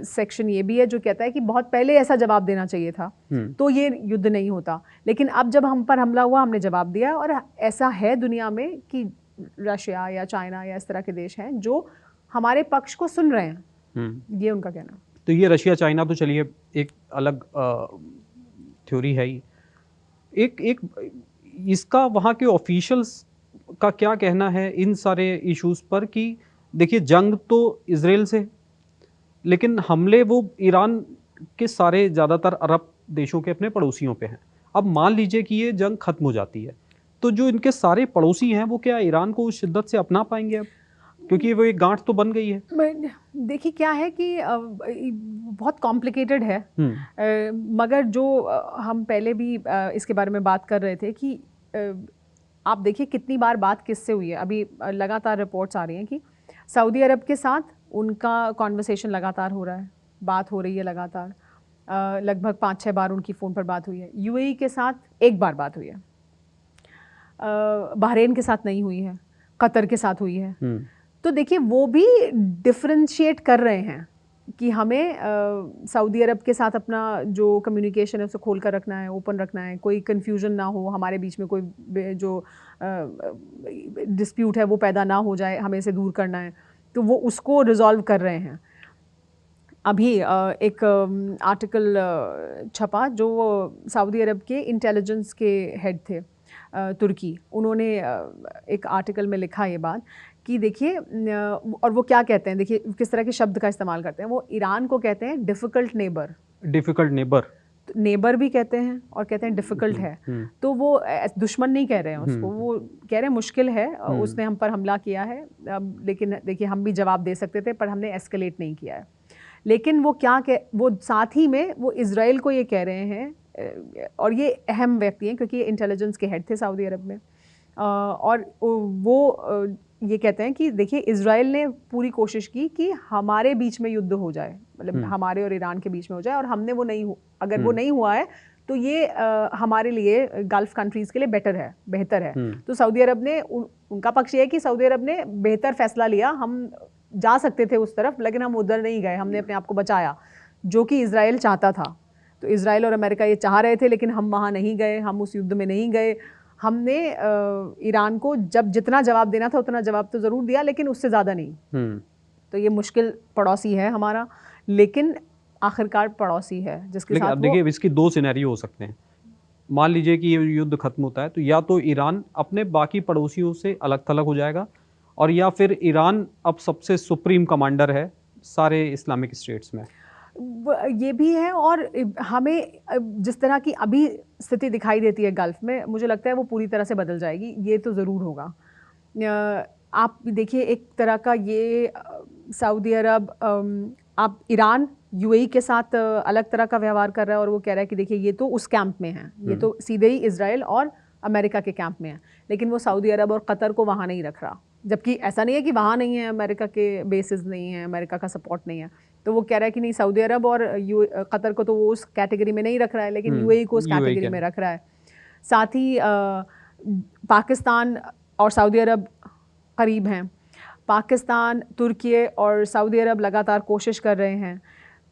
सेक्शन ये भी है जो कहता है कि बहुत पहले ऐसा जवाब देना चाहिए था तो ये युद्ध नहीं होता, लेकिन अब जब हम पर हमला हुआ हमने जवाब दिया। और ऐसा है दुनिया में कि रशिया या चाइना या इस तरह के देश हैं जो हमारे पक्ष को सुन रहे हैं, ये उनका कहना। तो ये रशिया चाइना तो चलिए एक अलग थ्योरी है ही। एक इसका वहाँ के ऑफिशियल्स का क्या कहना है इन सारे इश्यूज पर कि देखिए जंग तो इजराइल से, लेकिन हमले वो ईरान के सारे ज़्यादातर अरब देशों के अपने पड़ोसियों पे हैं। अब मान लीजिए कि ये जंग खत्म हो जाती है तो जो इनके सारे पड़ोसी हैं वो क्या ईरान को उस शिद्दत से अपना पाएंगे अब, क्योंकि वो एक गांठ तो बन गई है। देखिए क्या है कि बहुत कॉम्प्लिकेटेड है, मगर जो हम पहले भी इसके बारे में बात कर रहे थे कि आप देखिए कितनी बार बात किससे हुई है। अभी लगातार रिपोर्ट्स आ रही हैं कि सऊदी अरब के साथ उनका कॉन्वर्सेशन लगातार हो रहा है, बात हो रही है लगातार, लगभग 5-6 बार उनकी फ़ोन पर बात हुई है। यूएई के साथ एक बार बात हुई है, बहरीन के साथ नहीं हुई है, कतर के साथ हुई है। तो देखिए वो भी डिफरेंशिएट कर रहे हैं कि हमें सऊदी अरब के साथ अपना जो कम्युनिकेशन है उसे खोल कर रखना है, ओपन रखना है, कोई कन्फ्यूजन ना हो, हमारे बीच में कोई जो डिस्प्यूट है वो पैदा ना हो जाए, हमें इसे दूर करना है, तो वो उसको रिजॉल्व कर रहे हैं। अभी एक आर्टिकल छपा जो सऊदी अरब के इंटेलिजेंस के हेड थे तुर्की, उन्होंने एक आर्टिकल में लिखा ये बात कि देखिए, और वो क्या कहते हैं, देखिए किस तरह के शब्द का इस्तेमाल करते हैं। वो ईरान को कहते हैं difficult neighbour. Difficult neighbour, neighbour भी कहते हैं और कहते हैं डिफ़िकल्ट है। तो वो दुश्मन नहीं कह रहे हैं उसको, वो कह रहे हैं मुश्किल है, उसने हम पर हमला किया है, लेकिन देखिए हम भी जवाब दे सकते थे पर हमने एस्केलेट नहीं किया है। लेकिन वो वो साथ ही में वो इज़राइल को ये कह रहे हैं, और ये अहम व्यक्ति हैं क्योंकि ये इंटेलिजेंस के हेड थे सऊदी अरब में, और वो ये कहते हैं कि देखिए इज़राइल ने पूरी कोशिश की कि हमारे बीच में युद्ध हो जाए, मतलब हमारे और ईरान के बीच में हो जाए, और हमने वो अगर वो नहीं हुआ है तो ये हमारे लिए, गल्फ कंट्रीज़ के लिए बेहतर है। तो सऊदी अरब ने उनका पक्ष ये है कि सऊदी अरब ने बेहतर फैसला लिया, हम जा सकते थे उस तरफ लेकिन हम उधर नहीं गए, हमने अपने आप को बचाया, जो कि इज़राइल चाहता था। तो इज़राइल और अमेरिका ये चाह रहे थे लेकिन हम वहाँ नहीं गए, हम उस युद्ध में नहीं गए। हमने ईरान को जब जितना जवाब देना था उतना जवाब तो ज़रूर दिया, लेकिन उससे ज़्यादा नहीं। तो ये मुश्किल पड़ोसी है हमारा, लेकिन आखिरकार पड़ोसी है जिसके साथ अब देखिए इसकी दो सिनेरियो हो सकते हैं। मान लीजिए कि ये युद्ध खत्म होता है तो या तो ईरान अपने बाकी पड़ोसियों से अलग थलग हो जाएगा, और या फिर ईरान अब सबसे सुप्रीम कमांडर है सारे इस्लामिक स्टेट्स में। ये भी है, और हमें जिस तरह की अभी स्थिति दिखाई देती है गल्फ में, मुझे लगता है वो पूरी तरह से बदल जाएगी, ये तो ज़रूर होगा। आप देखिए एक तरह का ये सऊदी अरब, आप ईरान यूएई के साथ अलग तरह का व्यवहार कर रहा है, और वो कह रहा है कि देखिए ये तो उस कैंप में है, ये तो सीधे ही इज़राइल और अमेरिका के कैंप में है, लेकिन वो सऊदी अरब और कतर को वहाँ नहीं रख रहा। जबकि ऐसा नहीं है कि वहाँ नहीं है, अमेरिका के बेसिस नहीं है, अमेरिका का सपोर्ट नहीं है, तो वो कह रहा है कि नहीं, सऊदी अरब और कतर को तो वो उस कैटेगरी में नहीं रख रहा है, लेकिन यूएई को उस कैटेगरी में रख रहा है। साथ ही पाकिस्तान और सऊदी अरब करीब हैं, पाकिस्तान, तुर्की और सऊदी अरब लगातार कोशिश कर रहे हैं।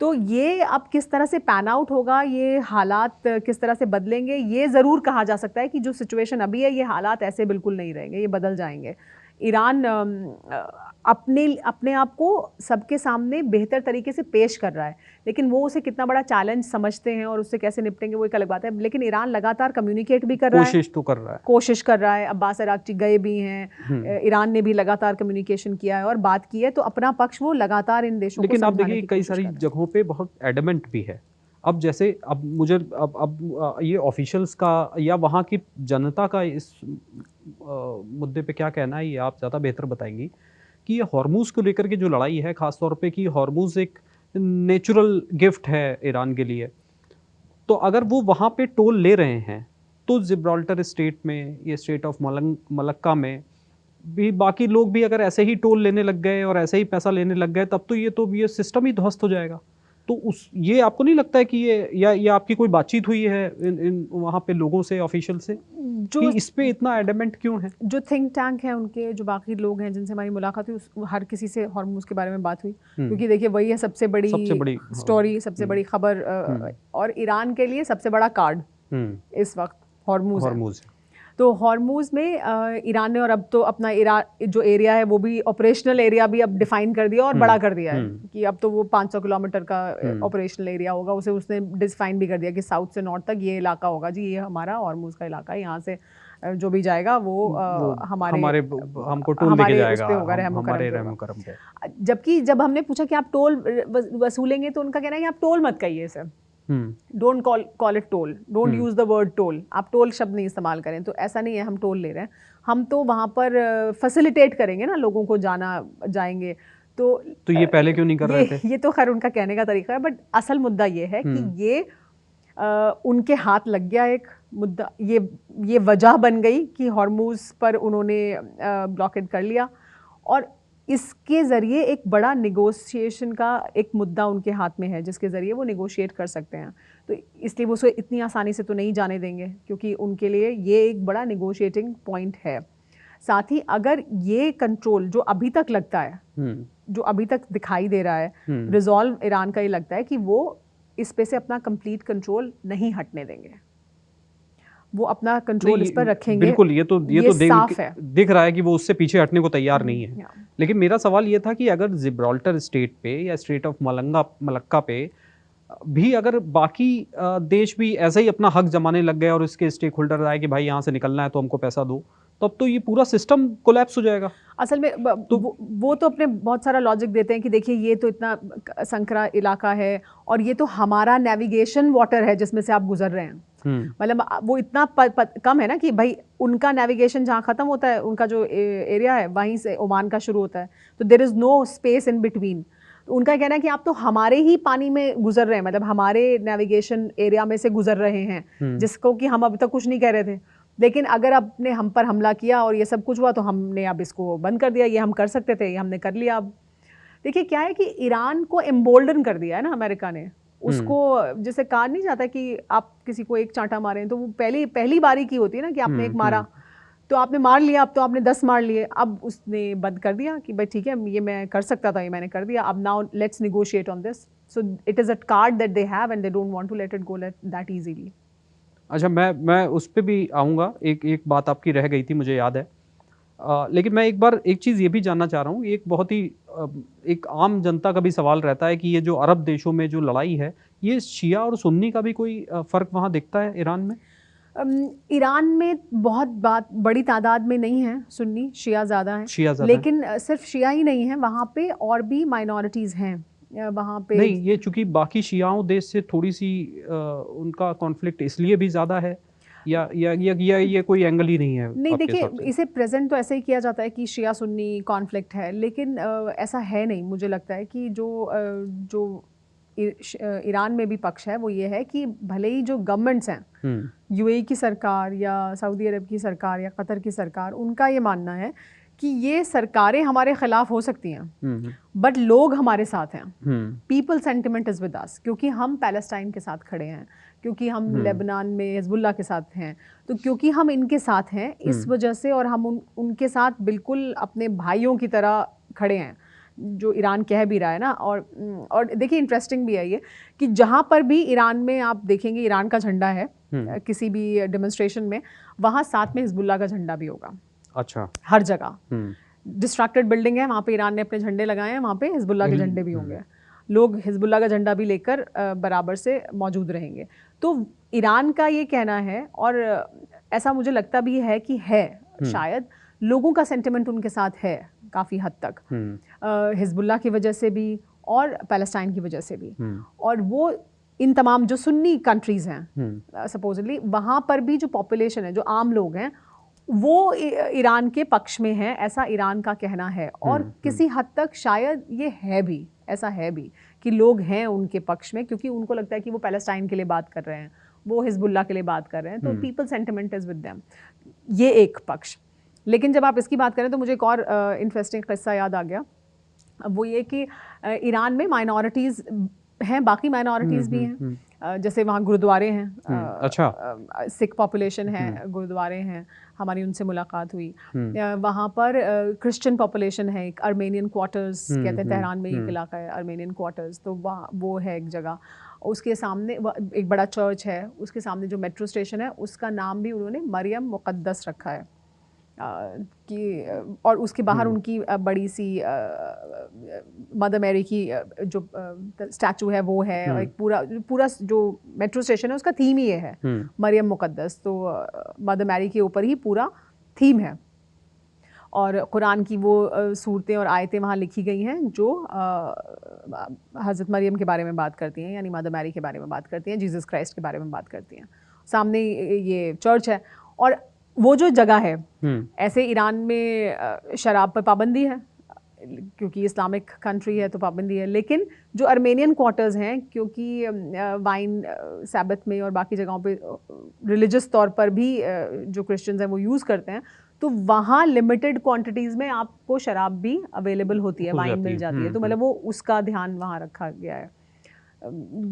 तो ये अब किस तरह से पैन आउट होगा, ये हालात किस तरह से बदलेंगे, ये ज़रूर कहा जा सकता है कि जो सिचुएशन अभी है, ये हालात ऐसे बिल्कुल नहीं रहेंगे, ये बदल जाएंगे। ईरान अपने आप को सबके सामने बेहतर तरीके से पेश कर रहा है, लेकिन वो उसे कितना बड़ा चैलेंज समझते हैं और उससे कैसे निपटेंगे वो एक अलग बात है। लेकिन ईरान लगातार कम्युनिकेट भी कर रहा है, कोशिश कर रहा है। अब्बास अराक्ची गए भी हैं, ईरान ने भी लगातार कम्युनिकेशन किया है और बात की है, तो अपना पक्ष वो लगातार इन देशों को लेकिन आप देखिए कई सारी जगहों पे बहुत एडमेंट भी है। अब जैसे अब ये ऑफिशियल्स का या वहाँ की जनता का इस मुद्दे पे क्या कहना है, ये आप ज़्यादा बेहतर बताएंगी कि ये हॉर्मूज़ को लेकर के जो लड़ाई है, ख़ास तौर पे कि हॉर्मूज़ एक नेचुरल गिफ्ट है ईरान के लिए, तो अगर वो वहाँ पे टोल ले रहे हैं तो जिब्राल्टर स्टेट में, ये स्टेट ऑफ मलक्का में भी बाकी लोग भी अगर ऐसे ही टोल लेने लग गए और ऐसे ही पैसा लेने लग गए, तब तो ये सिस्टम ही ध्वस्त हो जाएगा। तो ये आपको नहीं लगता है कि ये आपकी कोई बातचीत हुई है इन वहाँ पे लोगों से, ऑफिशियल से, जो कि इस पे इतना एडमेंट क्यों है? जो थिंक टैंक है उनके, जो बाकी लोग हैं जिनसे हमारी मुलाकात हुई, हर किसी से हॉर्मूज़ के बारे में बात हुई, क्योंकि देखिए वही है सबसे बड़ी स्टोरी, सबसे बड़ी खबर, और ईरान के लिए सबसे बड़ा कार्ड इस वक्त हॉर्मूज़ है। तो हॉर्मूज़ में ईरान ने, और अब तो अपना जो एरिया है वो भी, ऑपरेशनल एरिया भी अब डिफाइन कर दिया और बड़ा कर दिया है कि अब तो वो 500 किलोमीटर का ऑपरेशनल एरिया होगा, उसे उसने डिफाइन भी कर दिया कि साउथ से नॉर्थ तक ये इलाका होगा जी, ये हमारा हॉर्मूज़ का इलाका है, यहाँ से जो भी जाएगा वो हमारे हमको टोल लेके जाएगा, हमारे रहम-करम पे। जबकि जब हमने पूछा कि आप टोल वसूलेंगे, तो उनका कहना है कि आप टोल मत कहिए इसे, don't call it toll, don't use the word toll, आप टोल शब्द नहीं इस्तेमाल करें। तो ऐसा नहीं है हम टोल ले रहे हैं, हम तो वहाँ पर फैसिलिटेट करेंगे ना, लोगों को जाएंगे। तो ये पहले क्यों नहीं कर रहे थे? ये तो खैर उनका कहने का तरीका है, बट असल मुद्दा ये है कि ये उनके हाथ लग गया एक मुद्दा, ये वजह बन गई कि हॉर्मूज़ पर उन्होंने ब्लॉकेड कर लिया, और इसके ज़रिए एक बड़ा निगोशिएशन का एक मुद्दा उनके हाथ में है, जिसके ज़रिए वो निगोशिएट कर सकते हैं। तो इसलिए वो उसे इतनी आसानी से तो नहीं जाने देंगे, क्योंकि उनके लिए ये एक बड़ा निगोशिएटिंग पॉइंट है। साथ ही अगर ये कंट्रोल जो अभी तक लगता है, जो अभी तक दिखाई दे रहा है, रिजॉल्व ईरान का ये लगता है कि वो इस पे से अपना कंप्लीट कंट्रोल नहीं हटने देंगे, वो अपना कंट्रोल इस पर रखेंगे। बिल्कुल, ये तो साफ है, दिख रहा है कि वो उससे पीछे हटने को तैयार नहीं है। लेकिन मेरा सवाल ये था कि अगर जिब्राल्टर स्टेट पे या स्ट्रेट ऑफ मलक्का पे भी अगर बाकी देश भी ऐसा ही अपना हक जमाने लग गए और इसके स्टेक होल्डर आए कि भाई यहाँ से निकलना है तो हमको पैसा दो, तब तो ये पूरा सिस्टम कोलैप्स हो जाएगा। असल में तो वो तो अपने बहुत सारा लॉजिक देते हैं कि देखिए ये तो इतना संकरा इलाका है और ये तो हमारा नेविगेशन वाटर है जिसमें से आप गुजर रहे हैं। मतलब वो इतना कम है ना कि भाई उनका नेविगेशन जहाँ ख़त्म होता है, उनका जो एरिया है वहीं से ओमान का शुरू होता है, तो there is no space in between. तो उनका कहना है कि आप तो हमारे ही पानी में गुजर रहे हैं, मतलब हमारे नेविगेशन एरिया में से गुजर रहे हैं, जिसको कि हम अभी तक कुछ नहीं कह रहे थे। लेकिन अगर आपने हम पर हमला किया और ये सब कुछ हुआ तो हमने अब इसको बंद कर दिया, ये हम कर सकते थे, ये हमने कर लिया। अब देखिए क्या है कि ईरान को एम्बोल्डन कर दिया है ना अमेरिका ने, उसको जैसे कहा नहीं जाता कि आप किसी को एक चांटा मारें तो वो पहली बारी की होती है ना कि आपने एक मारा तो आपने मार लिया, अब तो आपने 10 मार लिए, अब उसने बंद कर दिया कि भाई ठीक है ये मैं कर सकता था, ये मैंने कर दिया, अब now let's negotiate on this. So it is a card that they have and they don't want to let it go that easily. अच्छा, मैं उस पर भी आऊँगा, एक बात आपकी रह गई थी मुझे याद है, लेकिन मैं एक चीज़ ये भी जानना चाह रहा हूँ। एक बहुत ही एक आम जनता का भी सवाल रहता है कि ये जो अरब देशों में जो लड़ाई है, ये शिया और सुन्नी का भी कोई फ़र्क वहाँ दिखता है ईरान में? ईरान में बहुत बड़ी तादाद में नहीं है सुन्नी, शिया ज़्यादा है, लेकिन सिर्फ शिया ही नहीं है, वहाँ पे और भी माइनॉरिटीज़ हैं वहाँ पे। नहीं, ये चूंकि बाकी शियाओं देश से थोड़ी सी उनका कॉन्फ्लिक्ट इसलिए भी ज़्यादा है या ये कोई एंगल ही नहीं है? नहीं देखिए, इसे प्रेजेंट तो ऐसे ही किया जाता है कि शिया सुन्नी कॉन्फ्लिक्ट है, लेकिन ऐसा है नहीं। मुझे लगता है कि जो ईरान में भी पक्ष है वो ये है कि भले ही जो गवर्नमेंट्स हैं, यूएई की सरकार या सऊदी अरब की सरकार या कतर की सरकार, उनका ये मानना है कि ये सरकारें हमारे खिलाफ हो सकती हैं बट लोग हमारे साथ हैं। People sentiment is with us, क्योंकि हम पैलेस्टाइन के साथ खड़े हैं, क्योंकि हम लेबनान में हिजबुल्लाह के साथ हैं, तो क्योंकि हम इनके साथ हैं इस वजह से, और हम उनके साथ बिल्कुल अपने भाइयों की तरह खड़े हैं, जो ईरान कह भी रहा है ना। और देखिए इंटरेस्टिंग भी है ये कि जहाँ पर भी ईरान में आप देखेंगे ईरान का झंडा है किसी भी डेमोन्स्ट्रेशन में, वहाँ साथ में हिजबुल्लाह का झंडा भी होगा। अच्छा, हर जगह डिस्ट्रक्टेड बिल्डिंग है, वहाँ पे ईरान ने अपने झंडे लगाए हैं, वहाँ पे हिजबुल्लाह के झंडे भी होंगे, लोग हिजबुल्लाह का झंडा भी लेकर बराबर से मौजूद रहेंगे। तो ईरान का ये कहना है, और ऐसा मुझे लगता भी है कि है, शायद लोगों का सेंटिमेंट उनके साथ है काफ़ी हद तक, हिजबुल्लाह की वजह से भी और पैलेस्टाइन की वजह से भी। और वो इन तमाम जो सुन्नी कंट्रीज़ हैं सपोजली, वहाँ पर भी जो पॉपुलेशन है, जो आम लोग हैं, वो ईरान के पक्ष में है, ऐसा ईरान का कहना है। और किसी हद तक शायद ये है भी, ऐसा है भी कि लोग हैं उनके पक्ष में, क्योंकि उनको लगता है कि वो पैलेस्टाइन के लिए बात कर रहे हैं, वो हिजबुल्लाह के लिए बात कर रहे हैं, तो people sentiment is with them. ये एक पक्ष। लेकिन जब आप इसकी बात करें तो मुझे एक और इंटरेस्टिंग किस्सा याद आ गया, वो ये कि ईरान में माइनॉरिटीज़ हैं, बाकी माइनॉरिटीज़ भी हैं, जैसे वहाँ गुरुद्वारे हैं, अच्छा, सिख पॉपुलेशन है, गुरुद्वारे हैं, हमारी उनसे मुलाकात हुई। वहाँ पर क्रिश्चियन पॉपुलेशन है, एक अर्मेनियन क्वार्टर्स कहते हैं, तेहरान में एक इलाका है अर्मेनियन क्वार्टर्स, तो वहाँ वो है एक जगह। उसके सामने एक बड़ा चर्च है, उसके सामने जो मेट्रो स्टेशन है उसका नाम भी उन्होंने मरियम मुक़द्दस रखा है कि, और उसके बाहर उनकी बड़ी सी मदर मैरी की जो स्टैचू है वो है, और एक पूरा जो मेट्रो स्टेशन है उसका थीम ही ये है, मरियम मुक़द्दस। तो मदर मैरी के ऊपर ही पूरा थीम है, और कुरान की वो सूरतें और आयतें वहाँ लिखी गई हैं जो हज़रत मरियम के बारे में बात करती हैं, यानी मदर मैरी के बारे में बात करती हैं, जीसस क्राइस्ट के बारे में बात करती हैं। सामने ये चर्च है, और वो जो जगह है, ऐसे ईरान में शराब पर पाबंदी है क्योंकि इस्लामिक कंट्री है तो पाबंदी है, लेकिन जो अर्मेनियन क्वार्टर्स हैं, क्योंकि वाइन सैबत में और बाकी जगहों पे रिलीजियस तौर पर भी जो क्रिश्चियंस हैं वो यूज़ करते हैं, तो वहाँ लिमिटेड क्वांटिटीज़ में आपको शराब भी अवेलेबल होती है, वाइन मिल जाती है, तो मतलब वो उसका ध्यान वहाँ रखा गया है।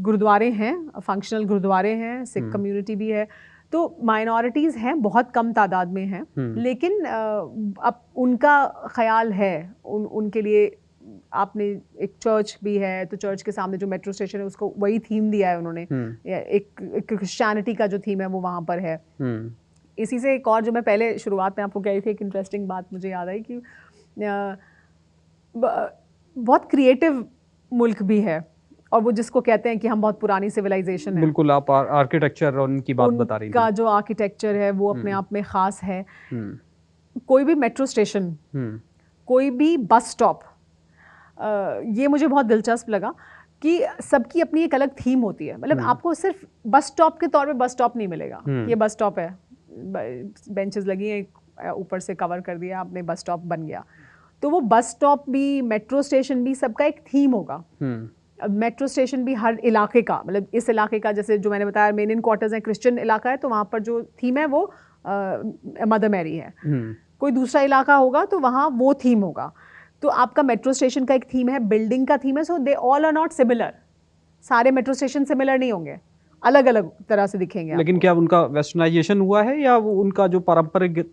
गुरुद्वारे हैं, फंक्शनल गुरुद्वारे हैं, सिख कम्युनिटी भी है, तो माइनॉरिटीज़ हैं, बहुत कम तादाद में हैं, लेकिन अब उनका ख्याल है, उनके लिए आपने एक चर्च भी है, तो चर्च के सामने जो मेट्रो स्टेशन है उसको वही थीम दिया है उन्होंने, एक क्रिश्चियनिटी का जो थीम है वो वहाँ पर है। इसी से एक और जो मैं पहले शुरुआत में आपको कही थी, एक इंटरेस्टिंग बात मुझे याद आई कि बहुत क्रिएटिव मुल्क भी है, और वो जिसको कहते हैं कि हम बहुत पुरानी सिविलाइजेशन है। बिल्कुल, आप आर्किटेक्चर और उनकी बात बता रही थी। उनका जो आर्किटेक्चर है वो अपने आप में ख़ास है। कोई भी मेट्रो स्टेशन, कोई भी बस स्टॉप, ये मुझे बहुत दिलचस्प लगा कि सबकी अपनी एक अलग थीम होती है। मतलब आपको सिर्फ बस स्टॉप के तौर पे बस स्टॉप नहीं मिलेगा, ये बस स्टॉप है, बेंचेस लगी हैं, ऊपर से कवर कर दिया, आपने बस स्टॉप बन गया। तो वो बस स्टॉप भी, मेट्रो स्टेशन भी, सबका एक थीम होगा। मेट्रो स्टेशन भी हर इलाके का, मतलब इस इलाके का, जैसे जो मैंने बताया मेन इन क्वार्टर्स है, क्रिश्चियन इलाका है, तो वहाँ पर जो थीम है वो मदर मैरी है। कोई दूसरा इलाका होगा तो वहाँ वो थीम होगा। तो आपका मेट्रो स्टेशन का एक थीम है, बिल्डिंग का थीम है, so they all are not similar. सारे मेट्रो स्टेशन सिमिलर नहीं होंगे, अलग अलग तरह से दिखेंगे। लेकिन क्या उनका वेस्टर्नाइजेशन हुआ है, या वो उनका जो पारंपरिक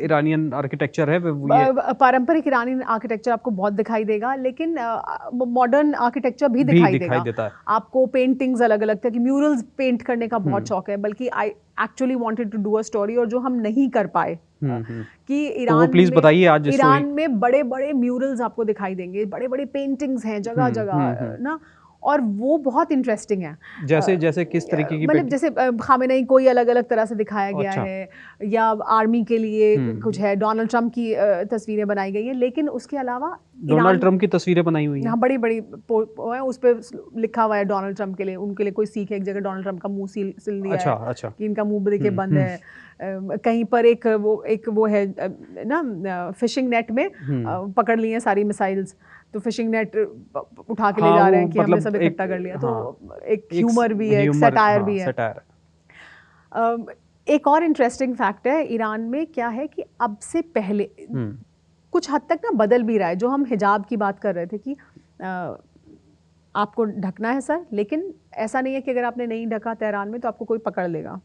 ईरानियन आर्किटेक्चर है पारंपरिक ईरानी आर्किटेक्चर आपको बहुत दिखाई देगा, लेकिन मॉडर्न आर्किटेक्चर भी दिखाई देता है। आपको पेंटिंग्स अलग अलग तरह की, म्यूरल्स पेंट करने का बहुत शौक है, बल्कि I actually wanted to do a story, और जो हम नहीं कर पाए कि ईरान, तो प्लीज बताइए आज ईरान में बड़े बड़े म्यूरल्स आपको दिखाई देंगे, बड़े बड़े पेंटिंग्स हैं जगह जगह ना, और वो बहुत इंटरेस्टिंग है। जैसे किस तरीके की, मतलब जैसे खामेनेई को अलग अलग तरह से दिखाया गया है, या आर्मी के लिए कुछ है, डोनाल्ड ट्रम्प की तस्वीरें बनाई गई हैं, लेकिन उसके अलावा डोनाल्ड ट्रम्प की तस्वीरें बनाई हुई हैं। हाँ, बड़ी बड़ी उस पर लिखा हुआ है डोनाल्ड ट्रम्प के लिए, उनके लिए कोई सीख है, एक जगह डोनाल्ड ट्रम्प का मुंह सिल दिया है कि इनका मुंह देखिए बंद है। कहीं पर एक वो है ना, फिशिंग नेट में पकड़ ली हैं सारी मिसाइल्स, तो फिशिंग नेट उठा के ले जा रहे हैं कि हमने सब इकट्ठा कर लिया। तो एक ह्यूमर भी है, एक सटायर भी है। एक और इंटरेस्टिंग फैक्ट है ईरान में, क्या है कि अब से पहले कुछ हद तक ना बदल भी रहा है। जो हम हिजाब की बात कर रहे थे कि आपको ढकना है सर, लेकिन ऐसा नहीं है कि अगर आपने नहीं ढका तेहरान में तो आपको कोई पकड़ लेगा।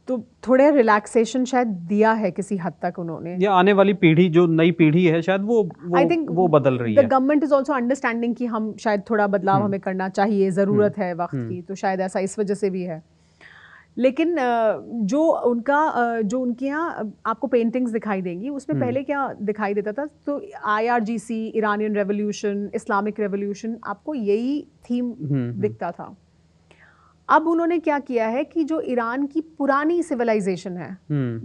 तो थोड़े रिलैक्सेशन शायद दिया है किसी हद तक उन्होंने, या आने वाली पीढ़ी, जो नई पीढ़ी है शायद वो बदल रही है। The government is also understanding कि हम शायद थोड़ा बदलाव हमें करना चाहिए, ज़रूरत है वक्त की, तो शायद ऐसा इस वजह से भी है। लेकिन जो उनके यहाँ आपको पेंटिंग्स दिखाई देंगी, उसमें पहले क्या दिखाई देता था, तो IRGC, Iranian revolution, Islamic revolution, आपको यही थीम दिखता था। अब उन्होंने क्या किया है कि जो ईरान की पुरानी सिविलाइजेशन है,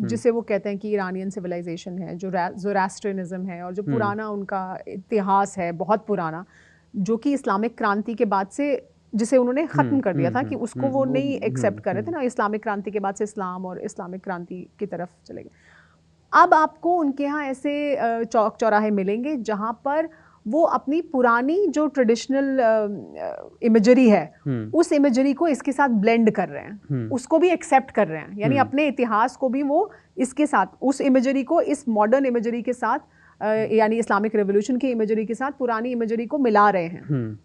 जिसे वो कहते हैं कि ईरानियन सिविलाइजेशन है, जो ज़ोरास्ट्रियनिज्म है, और जो पुराना उनका इतिहास है, बहुत पुराना, जो कि इस्लामिक क्रांति के बाद से, जिसे उन्होंने ख़त्म कर दिया था, कि उसको वो नहीं एक्सेप्ट कर रहे थे ना, इस्लामिक क्रांति के बाद से इस्लाम और इस्लामिक क्रांति की तरफ चले गए। अब आपको उनके यहाँ ऐसे चौक चौराहे मिलेंगे जहाँ पर वो अपनी पुरानी जो ट्रेडिशनल इमेजरी है, उस इमेजरी को इसके साथ ब्लेंड कर रहे हैं, उसको भी एक्सेप्ट कर रहे हैं, यानी अपने इतिहास को भी वो इसके साथ, उस इमेजरी को इस मॉडर्न इमेजरी के साथ, यानी इस्लामिक रेवोल्यूशन की इमेजरी के साथ पुरानी इमेजरी को मिला रहे हैं।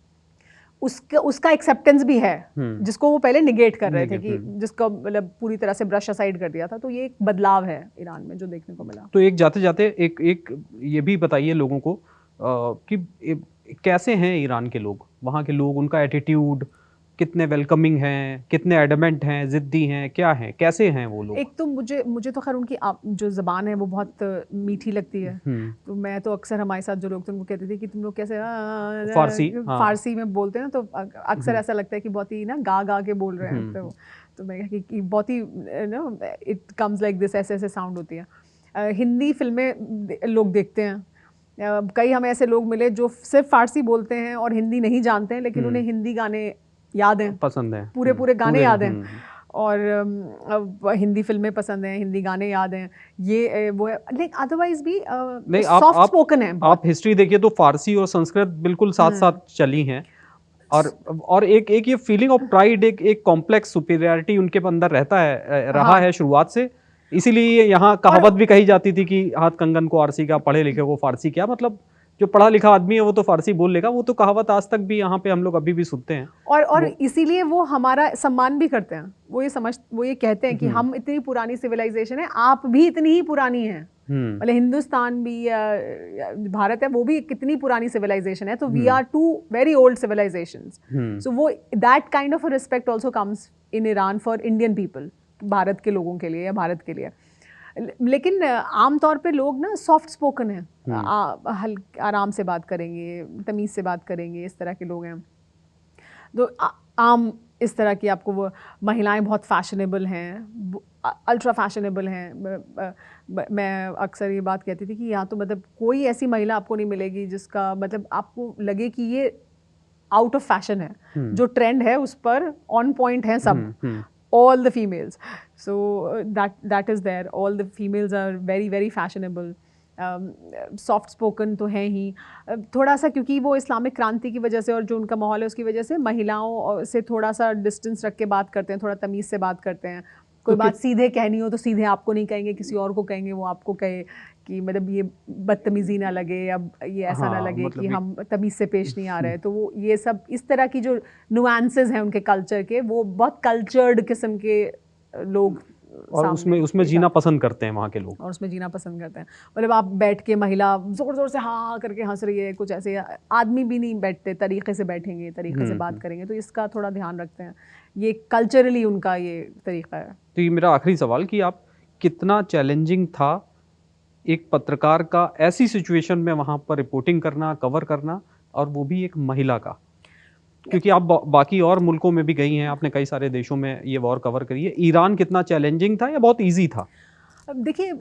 उसका एक्सेप्टेंस भी है, जिसको वो पहले निगेट कर रहे थे, कि जिसको मतलब पूरी तरह से ब्रश असाइड कर दिया था। तो ये एक बदलाव है ईरान में जो देखने को मिला। तो एक जाते जाते एक ये भी बताइए लोगों को कि कैसे हैं ईरान के लोग, वहाँ के लोग, उनका एटीट्यूड कितने वेलकमिंग हैं, कितने एडमेंट हैं, ज़िद्दी हैं, क्या हैं, कैसे हैं वो लोग? एक तो मुझे तो खैर उनकी जो ज़बान है वो बहुत मीठी लगती है। तो मैं तो अक्सर, हमारे साथ जो लोग थे उनको कहते थे कि तुम लोग कैसे फारसी में बोलते हैं ना, तो अक्सर ऐसा लगता है कि बहुत ही ना गा के बोल रहे हैं। तो मैं कहा कि बहुत ही इट कम्स लाइक दिस, ऐसे ऐसे साउंड होती है। हिंदी फिल्में लोग देखते हैं, कई हमें ऐसे लोग मिले जो सिर्फ फारसी बोलते हैं और हिंदी नहीं जानते हैं, लेकिन उन्हें हिंदी गाने याद हैं, पसंद है, पूरे गाने याद हैं, और हिंदी फिल्में पसंद हैं, हिंदी गाने याद हैं, ये वो है। लेकिन अदरवाइज भी सॉफ्ट स्पोकन है। आप हिस्ट्री देखिए तो फारसी और संस्कृत बिल्कुल साथ साथ चली हैं, और एक ये फीलिंग ऑफ प्राइड, एक कॉम्प्लेक्स सुपीरियरिटी उनके अंदर रहा है शुरुआत से। इसीलिए यहाँ कहावत भी कही जाती थी कि हाथ कंगन को आरसी का, पढ़े लिखे को फारसी क्या, मतलब जो पढ़ा लिखा आदमी है वो तो फारसी बोल लेगा, वो तो कहावत आज तक भी यहाँ पे हम लोग अभी भी सुनते हैं। और इसीलिए वो हमारा सम्मान भी करते हैं। वो ये कहते हैं कि हम इतनी पुरानी सिविलाइजेशन है, आप भी इतनी ही पुरानी हैं। मतलब हिंदुस्तान भी या भारत है, वो भी कितनी पुरानी सिविलाइजेशन है, तो we are two very old civilisations. So वो that kind of respect also comes in Iran for Indian people, Bharat के लोगों के लिए या भारत के लिए। लेकिन आमतौर पे लोग ना सॉफ्ट स्पोकन हैं, आराम से बात करेंगे, तमीज़ से बात करेंगे, इस तरह के लोग हैं। तो आम इस तरह की आपको वो महिलाएं बहुत फैशनेबल हैं, अल्ट्रा फैशनेबल हैं। मैं अक्सर ये बात कहती थी कि यहाँ तो मतलब कोई ऐसी महिला आपको नहीं मिलेगी जिसका मतलब आपको लगे कि ये आउट ऑफ फैशन है, जो ट्रेंड है उस पर ऑन पॉइंट है सब। All the females, so that is there. All the females are very very fashionable. Soft spoken तो हैं ही, थोड़ा सा क्योंकि वो इस्लामिक क्रांति की वजह से और जो उनका माहौल है उसकी वजह से महिलाओं से थोड़ा सा डिस्टेंस रख के बात करते हैं, थोड़ा तमीज़ से बात करते हैं। कोई बात सीधे कहनी हो तो सीधे आपको नहीं कहेंगे, किसी और को कहेंगे, वो आपको कहे कि मतलब ये बदतमीज़ी ना लगे, अब ये ऐसा ना लगे मतलब कि हम तमीज़ से पेश नहीं आ रहे। तो वो ये सब इस तरह की जो नुआंसेस हैं उनके कल्चर के, वो बहुत कल्चर्ड किस्म के लोग और उसमें जीना पसंद करते हैं वहाँ के लोग, और उसमें जीना पसंद करते हैं। मतलब आप बैठ के महिला ज़ोर ज़ोर से हाँ करके हंस रही है, कुछ ऐसे आदमी भी नहीं बैठते, तरीके से बैठेंगे, तरीके से बात करेंगे, तो इसका थोड़ा ध्यान रखते हैं। ये कल्चरली उनका ये तरीका है। तो ये मेरा आखिरी सवाल कि आप कितना चैलेंजिंग था एक पत्रकार का ऐसी सिचुएशन में वहाँ पर रिपोर्टिंग करना, कवर करना, और वो भी एक महिला का, क्योंकि आप बाकी और मुल्कों में भी गई हैं, आपने कई सारे देशों में ये वॉर कवर करी है। ईरान कितना चैलेंजिंग था या बहुत इजी था? देखिए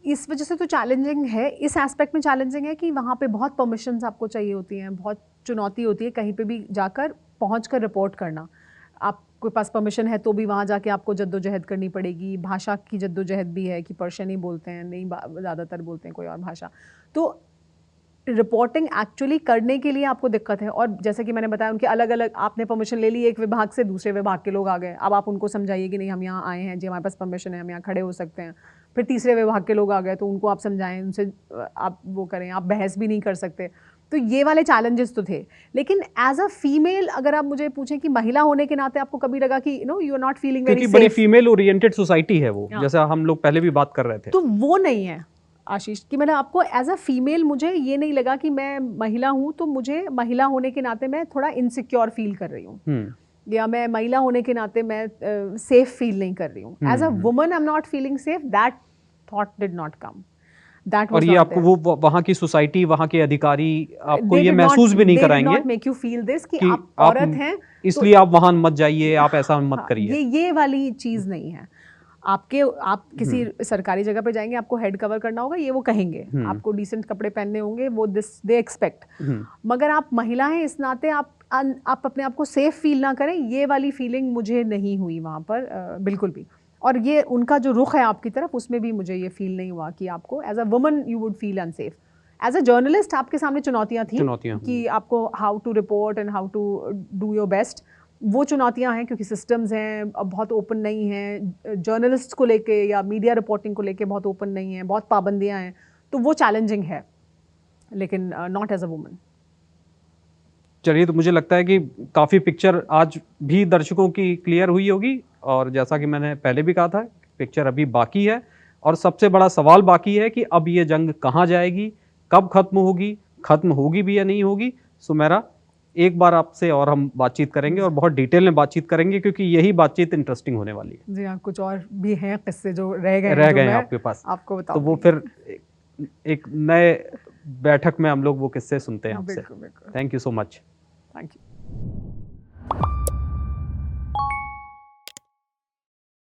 इस वजह से तो चैलेंजिंग है, इस एस्पेक्ट में चैलेंजिंग है कि वहाँ पे बहुत परमिशंस आपको चाहिए होती हैं, बहुत चुनौती होती है कहीं पे भी जाकर पहुँच कर रिपोर्ट करना। आपके पास परमिशन है तो भी वहाँ जाके आपको जद्दोजहद करनी पड़ेगी। भाषा की जद्दोजहद भी है कि पर्शियन ही बोलते हैं, नहीं ज़्यादातर बोलते हैं कोई और भाषा। तो रिपोर्टिंग एक्चुअली करने के लिए आपको दिक्कत है। और जैसे कि मैंने बताया उनके अलग अलग, आपने परमिशन ले ली एक विभाग से, दूसरे विभाग के लोग आ गए, अब आप उनको समझाइए कि नहीं हम यहाँ आए हैं जी, हमारे पास परमिशन है, हम यहाँ खड़े हो सकते हैं। फिर तीसरे विभाग के लोग आ गए तो उनको आप समझाएं, उनसे आप वो करें, आप बहस भी नहीं कर सकते। तो ये वाले चैलेंजेस तो थे। लेकिन एज अ फीमेल अगर आप मुझे पूछें कि महिला होने के नाते आपको कभी लगा कि no you are not feeling very safe, क्योंकि बड़ी फीमेल ओरिएंटेड सोसाइटी है वो, जैसा हम लोग पहले भी बात कर रहे थे, तो वो नहीं है आशीष कि मतलब आपको एज अ फीमेल मुझे ये नहीं लगा कि मैं महिला हूँ तो मुझे महिला होने के नाते मैं थोड़ा इनसिक्योर फील कर रही हूँ, या मैं महिला होने के नाते मैं सेफ फील नहीं कर रही हूँ। As a woman I am not feeling safe, that thought did not come. और ये आपको वो वहाँ की सोसाइटी, वहाँ के अधिकारी आपको ये महसूस भी नहीं कराएंगे मेक यू फील दिस कि आप औरत हैं इसलिए आप वहाँ मत जाइए, आप ऐसा मत करिए। ये वाली चीज़ नहीं है। आप किसी सरकारी जगह पे जाएंगे, आपको हेड कवर करना होगा, ये वो कहेंगे, आपको डिसेंट कपड़े पहनने होंगे, वो दे एक्सपेक्ट। मगर आप महिला हैं इस नाते आप अपने आप को सेफ फील ना करें, ये वाली फीलिंग मुझे नहीं हुई वहाँ पर बिल्कुल भी। और ये उनका जो रुख है आपकी तरफ, उसमें भी मुझे ये फील नहीं हुआ कि आपको as a woman you would feel unsafe. As a journalist आपके सामने चुनौतियाँ थी कि आपको how to report and how to do your best. वो चुनौतियां हैं क्योंकि सिस्टम्स हैं अब बहुत ओपन नहीं हैं, जर्नलिस्ट को लेके या मीडिया रिपोर्टिंग को लेके बहुत ओपन नहीं है, बहुत पाबंदियां हैं, तो वो चैलेंजिंग है, लेकिन नॉट एज अ वुमन। चलिए, तो मुझे लगता है कि काफ़ी पिक्चर आज भी दर्शकों की क्लियर हुई होगी, और जैसा कि मैंने पहले भी कहा था पिक्चर अभी बाकी है, और सबसे बड़ा सवाल बाकी है कि अब ये जंग कहाँ जाएगी, कब ख़त्म होगी भी या नहीं होगी। सुमेरा, एक बार आपसे और हम बातचीत करेंगे और बहुत डिटेल में बातचीत करेंगे, क्योंकि यही बातचीत इंटरेस्टिंग होने वाली है। जी हाँ, कुछ और भी हैं किस्से जो रह गए हैं आपके पास, आपको बताओ, तो वो फिर एक नए बैठक में हम लोग वो किस्से सुनते हैं आपसे। Thank you so much. Thank you.